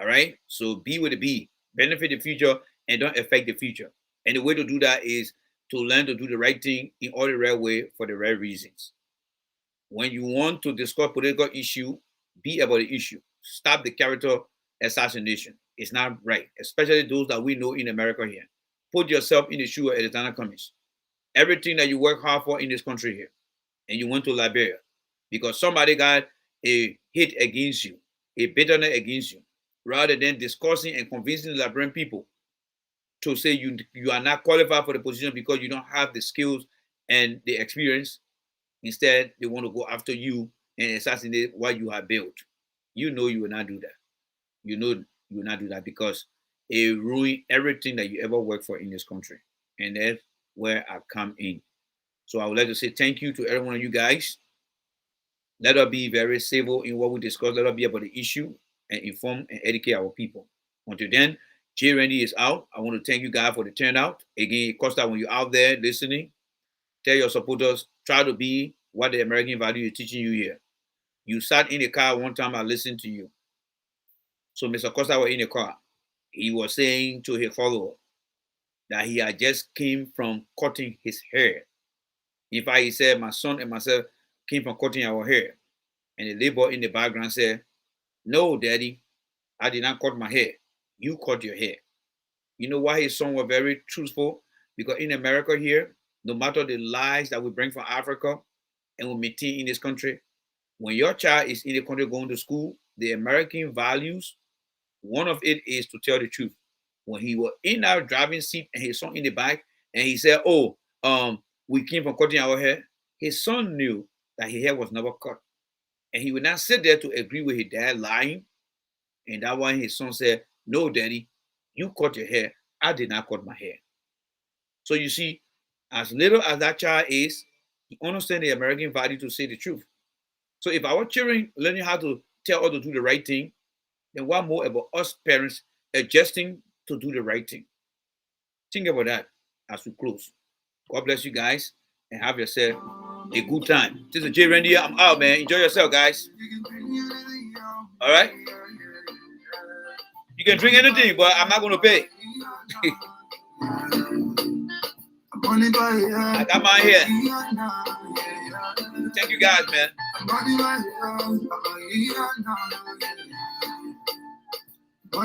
All right? So be with the B, benefit the future and don't affect the future. And the way to do that is to learn to do the right thing in all the right way for the right reasons. When you want to discuss political issue, be about the issue. Stop the character assassination. It's not right, especially those that we know in America here. Put yourself in the shoe of Alexander Cummings. Everything that you work hard for in this country here, and you went to Liberia because somebody got a hate against you, a bitterness against you, rather than discussing and convincing the Liberian people to say you are not qualified for the position because you don't have the skills and the experience. Instead, they want to go after you and assassinate what you have built. You know you will not do that. You know you will not do that because it ruins everything that you ever worked for in this country. And that's where I come in. So I would like to say thank you to every one of you guys. Let us be very civil in what we discuss. Let us be about the issue and inform and educate our people. Until then, J. Randy is out. I want to thank you guys for the turnout. Again, Costa, when you're out there listening, tell your supporters, try to be what the American value is teaching you here. You sat in the car one time, I listened to you. So Mr. Costa was in the car. He was saying to his follower that he had just came from cutting his hair. In fact, he said, my son and myself came from cutting our hair. And the neighbor in the background said, no, daddy, I did not cut my hair. You cut your hair. You know why his son was very truthful? Because in America here, no matter the lies that we bring from Africa and we maintain in this country, when your child is in the country going to school, the American values, one of it is to tell the truth. When he was in our driving seat and his son in the back, and he said, oh, we came from cutting our hair, his son knew that his hair was never cut. And he would not sit there to agree with his dad lying. And that why his son said, no, daddy, you cut your hair. I did not cut my hair. So you see, as little as that child is, he understands the American value to say the truth. So if our children learning how to tell others to do the right thing, then what more about us parents adjusting to do the right thing? Think about that as we close. God bless you guys and have yourself a good time. This is Jay Randy. I'm out, man. Enjoy yourself, guys. All right? You can drink anything, but I'm not going to pay. I got mine here. Thank you guys, man.